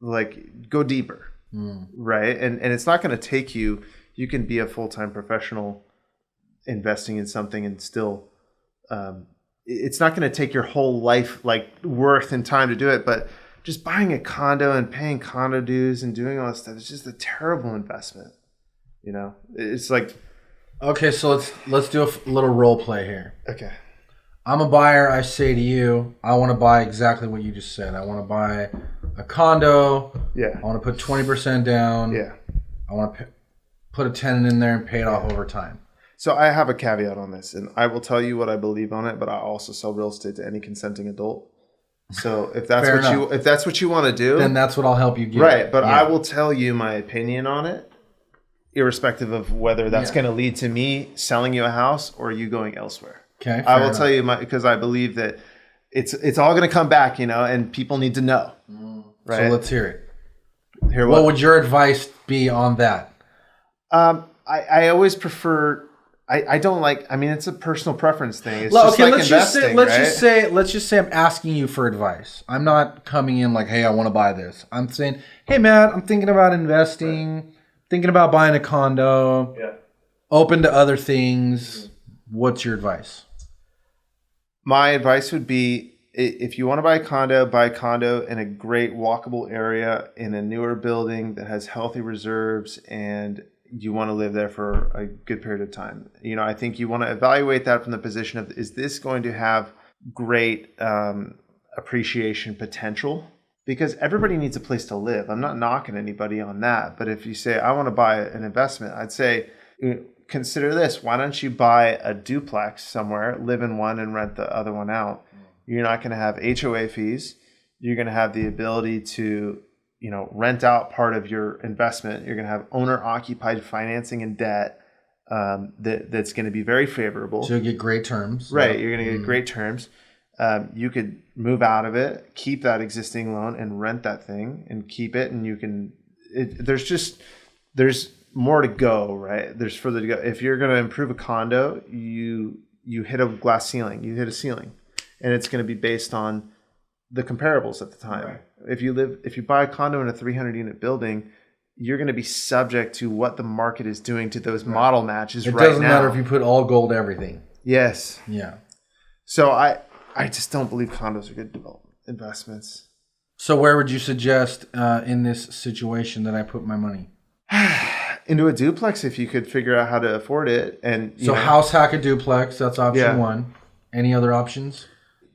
like go deeper, right? And it's not going to take you can be a full-time professional investing in something and still, it's not going to take your whole life like worth and time to do it, but just buying a condo and paying condo dues and doing all this stuff, it's just a terrible investment. It's like, okay, so let's do a little role play here. Okay. I'm a buyer. I say to you, I want to buy exactly what you just said. I want to buy a condo. Yeah. I want to put 20% down. Yeah. I want to put a tenant in there and pay it off over time. So I have a caveat on this, and I will tell you what I believe on it, but I also sell real estate to any consenting adult. So if that's what you want to do, then that's what I'll help you get. Right, but I will tell you my opinion on it, irrespective of whether that's going to lead to me selling you a house or you going elsewhere. Okay, I will tell you because I believe that it's all going to come back, and people need to know. Right. So let's hear it. What would your advice be on that? I always prefer. I don't like. I mean, it's a personal preference thing. It's just like investing. Let's just say I'm asking you for advice. I'm not coming in like, hey, I want to buy this. I'm saying, hey, Matt, I'm thinking about investing, thinking about buying a condo. Yeah. Open to other things. What's your advice? My advice would be if you want to buy a condo in a great walkable area in a newer building that has healthy reserves and you want to live there for a good period of time. I think you want to evaluate that from the position of, is this going to have great appreciation potential? Because everybody needs a place to live. I'm not knocking anybody on that. But if you say, I want to buy an investment, I'd say, consider this. Why don't you buy a duplex somewhere, live in one and rent the other one out? You're not going to have HOA fees. You're going to have the ability to rent out part of your investment. You're going to have owner-occupied financing and debt that's going to be very favorable. So you get great terms. Right. You're going to get great terms. You could move out of it, keep that existing loan and rent that thing and keep it. And you can, there's more to go, right? There's further to go. If you're going to improve a condo, you hit a glass ceiling, you hit a ceiling, and it's going to be based on the comparables at the time. Right. If you buy a condo in a 300 unit building, you're going to be subject to what the market is doing to those model matches right now. It doesn't matter if you put all gold everything. Yes. Yeah. So I just don't believe condos are good development investments. So where would you suggest in this situation that I put my money? Into a duplex if you could figure out how to afford it. And house hack a duplex, that's option one. Any other options?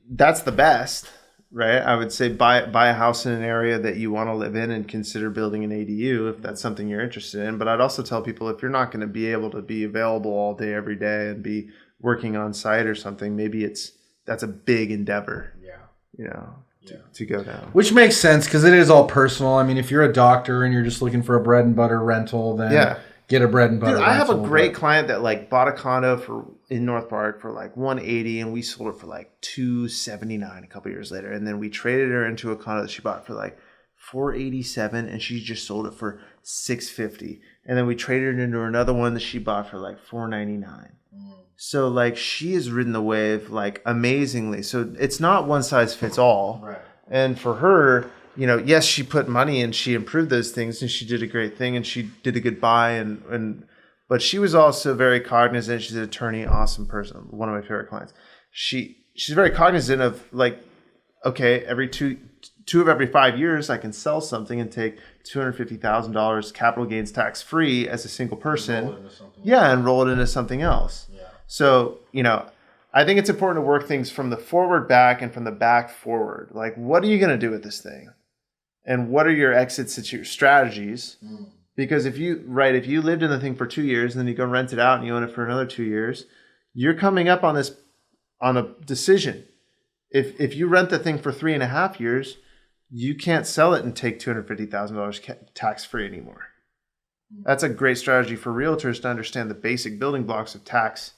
That's the best. Right, I would say buy a house in an area that you want to live in and consider building an ADU if that's something you're interested in. But I'd also tell people, if you're not going to be able to be available all day, every day and be working on site or something, maybe that's a big endeavor. To go down. Which makes sense because it is all personal. I mean, if you're a doctor and you're just looking for a bread and butter rental, then get a bread and butter rental. I have a great client that bought a condo in North Park for $180, and we sold it for $279 a couple years later. And then we traded her into a condo that she bought for $487, and she just sold it for $650. And then we traded her into another one that she bought for $499. So she has ridden the wave amazingly. So it's not one size fits all. Right. And for her, yes, she put money and she improved those things and she did a great thing and she did a good buy but she was also very cognizant. She's an attorney, awesome person, one of my favorite clients. She's very cognizant of okay, every two of every 5 years I can sell something and take $250,000 capital gains tax free as a single person. And roll it into something else. Yeah. So, I think it's important to work things from the forward back and from the back forward. What are you going to do with this thing? And what are your exit strategies? Because if you lived in the thing for 2 years and then you go rent it out and you own it for another 2 years, you're coming up on a decision. If you rent the thing for 3.5 years, you can't sell it and take $250,000 tax free anymore. That's a great strategy for realtors to understand the basic building blocks of tax,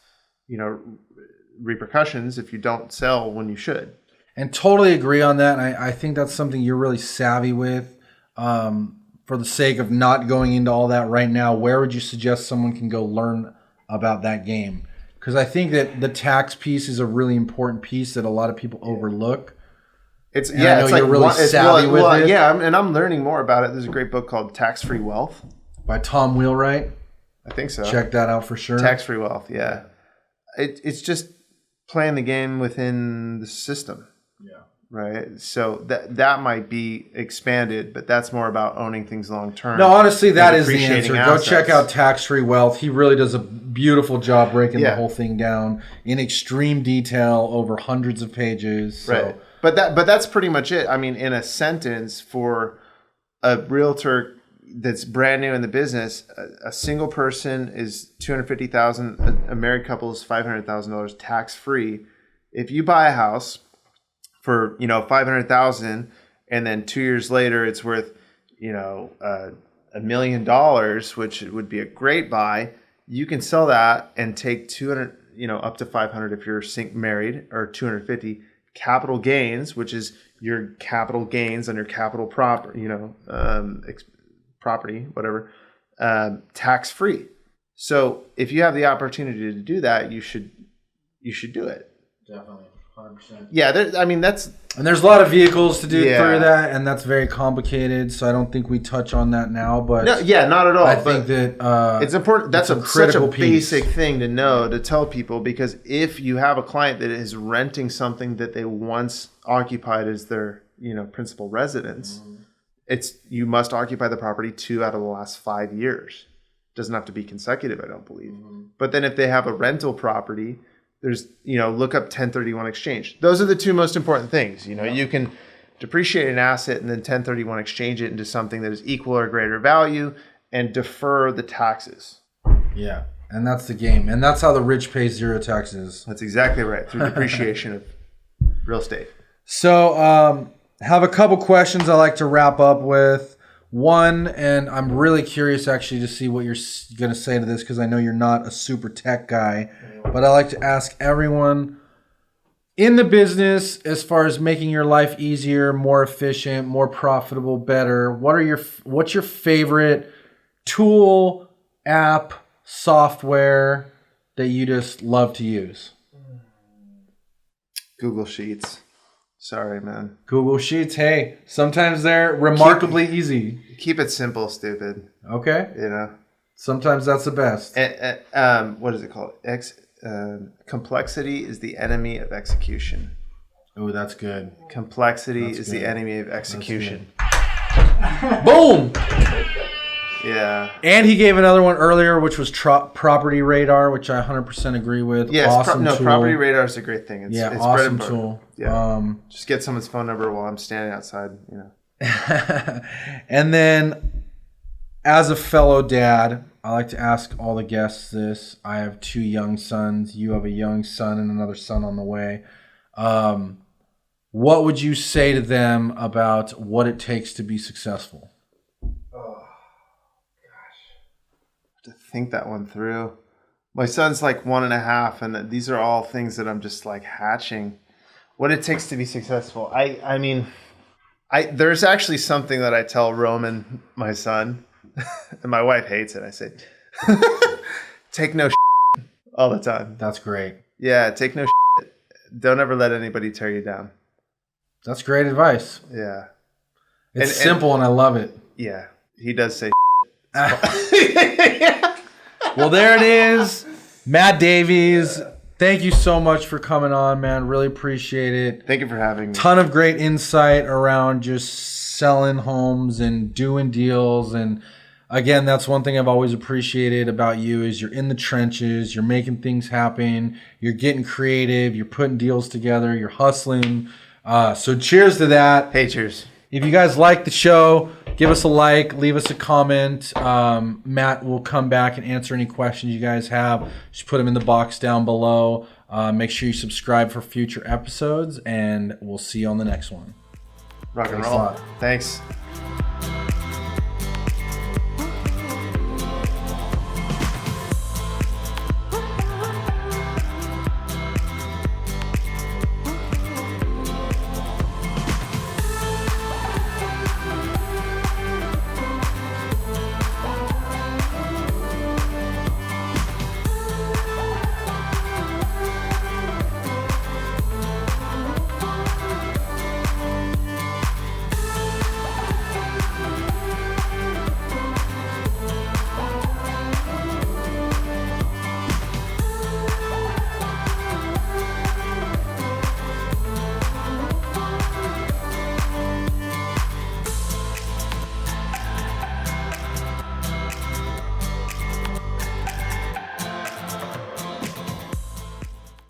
repercussions if you don't sell when you should. And totally agree on that. And I think that's something you're really savvy with. For the sake of not going into all that right now, where would you suggest someone can go learn about that game? Because I think that the tax piece is a really important piece that a lot of people overlook. I know you're really savvy with it. Yeah, and I'm learning more about it. There's a great book called Tax-Free Wealth by Tom Wheelwright. I think so. Check that out for sure. Tax-Free Wealth, yeah. It's just playing the game within the system. Yeah. Right? So that might be expanded, but that's more about owning things long term. No, honestly, that is the answer. Go check out Tax-Free Wealth. He really does a beautiful job breaking the whole thing down in extreme detail over hundreds of pages. So. Right. But that's pretty much it. I mean, in a sentence, for a realtor that's brand new in the business, a single person is $250,000. A married couple is $500,000 tax free. If you buy a house for $500,000, and then 2 years later it's worth $1 million, which would be a great buy, you can sell that and take 200, up to 500 if you're married, or 250 capital gains, which is your capital gains on your capital property, property, whatever, tax free. So if you have the opportunity to do that, you should do it. Definitely, 100%. Yeah, that's And there's a lot of vehicles to do Yeah. through that, and that's very complicated. So I don't think we touch on that now. But No, yeah, not at all. I think that it's important. That's it's such a critical piece. basic thing to know, to tell people, because if you have a client that is renting something that they once occupied as their, principal residence, you must occupy the property 2 out of the last 5 years. Doesn't have to be consecutive, I don't believe. But then if they have a rental property, there's, look up 1031 exchange. Those are the 2 most important things. You can depreciate an asset and then 1031 exchange it into something that is equal or greater value and defer the taxes. Yeah, and that's the game. And that's how the rich pay 0 taxes. That's exactly right, through depreciation of real estate. So have a couple questions I like to wrap up with. One, and I'm really curious actually to see what you're going to say to this, because I know you're not a super tech guy, but I like to ask everyone in the business, as far as making your life easier, more efficient, more profitable, better, what's your favorite tool, app, software that you just love to use? Google Sheets. Sorry, man. Google Sheets. Hey, sometimes they're remarkably easy. Keep it simple, stupid. Okay. Sometimes that's the best. What is it called? Complexity is the enemy of execution. Oh, that's good. Complexity is the enemy of execution. Boom! Yeah. And he gave another one earlier, which was Property Radar, which I 100% agree with. Yes, awesome tool. Property Radar is a great thing. It's awesome tool. Yeah. Just get someone's phone number while I'm standing outside. And then, as a fellow dad, I like to ask all the guests this. I have 2 young sons. You have a young son and another son on the way. What would you say to them about what it takes to be successful? To think that one through. My son's like 1.5, and these are all things that I'm just like hatching. What it takes to be successful. I mean, there's actually something that I tell Roman, my son, and my wife hates it. I say, take no shit all the time. That's great. Yeah, take no shit. Don't ever let anybody tear you down. That's great advice. Yeah. It's simple and I love it. Yeah, he does say Well, there it is. Matt Davies. Thank you so much for coming on, man. Really appreciate it. Thank you for having me. Ton of great insight around just selling homes and doing deals. And again, that's one thing I've always appreciated about you is you're in the trenches, you're making things happen, you're getting creative, you're putting deals together, you're hustling. So cheers to that. Hey, cheers. If you guys like the show, give us a like, leave us a comment. Matt will come back and answer any questions you guys have. Just put them in the box down below. Make sure you subscribe for future episodes, and we'll see you on the next one. Rock and roll. Thanks.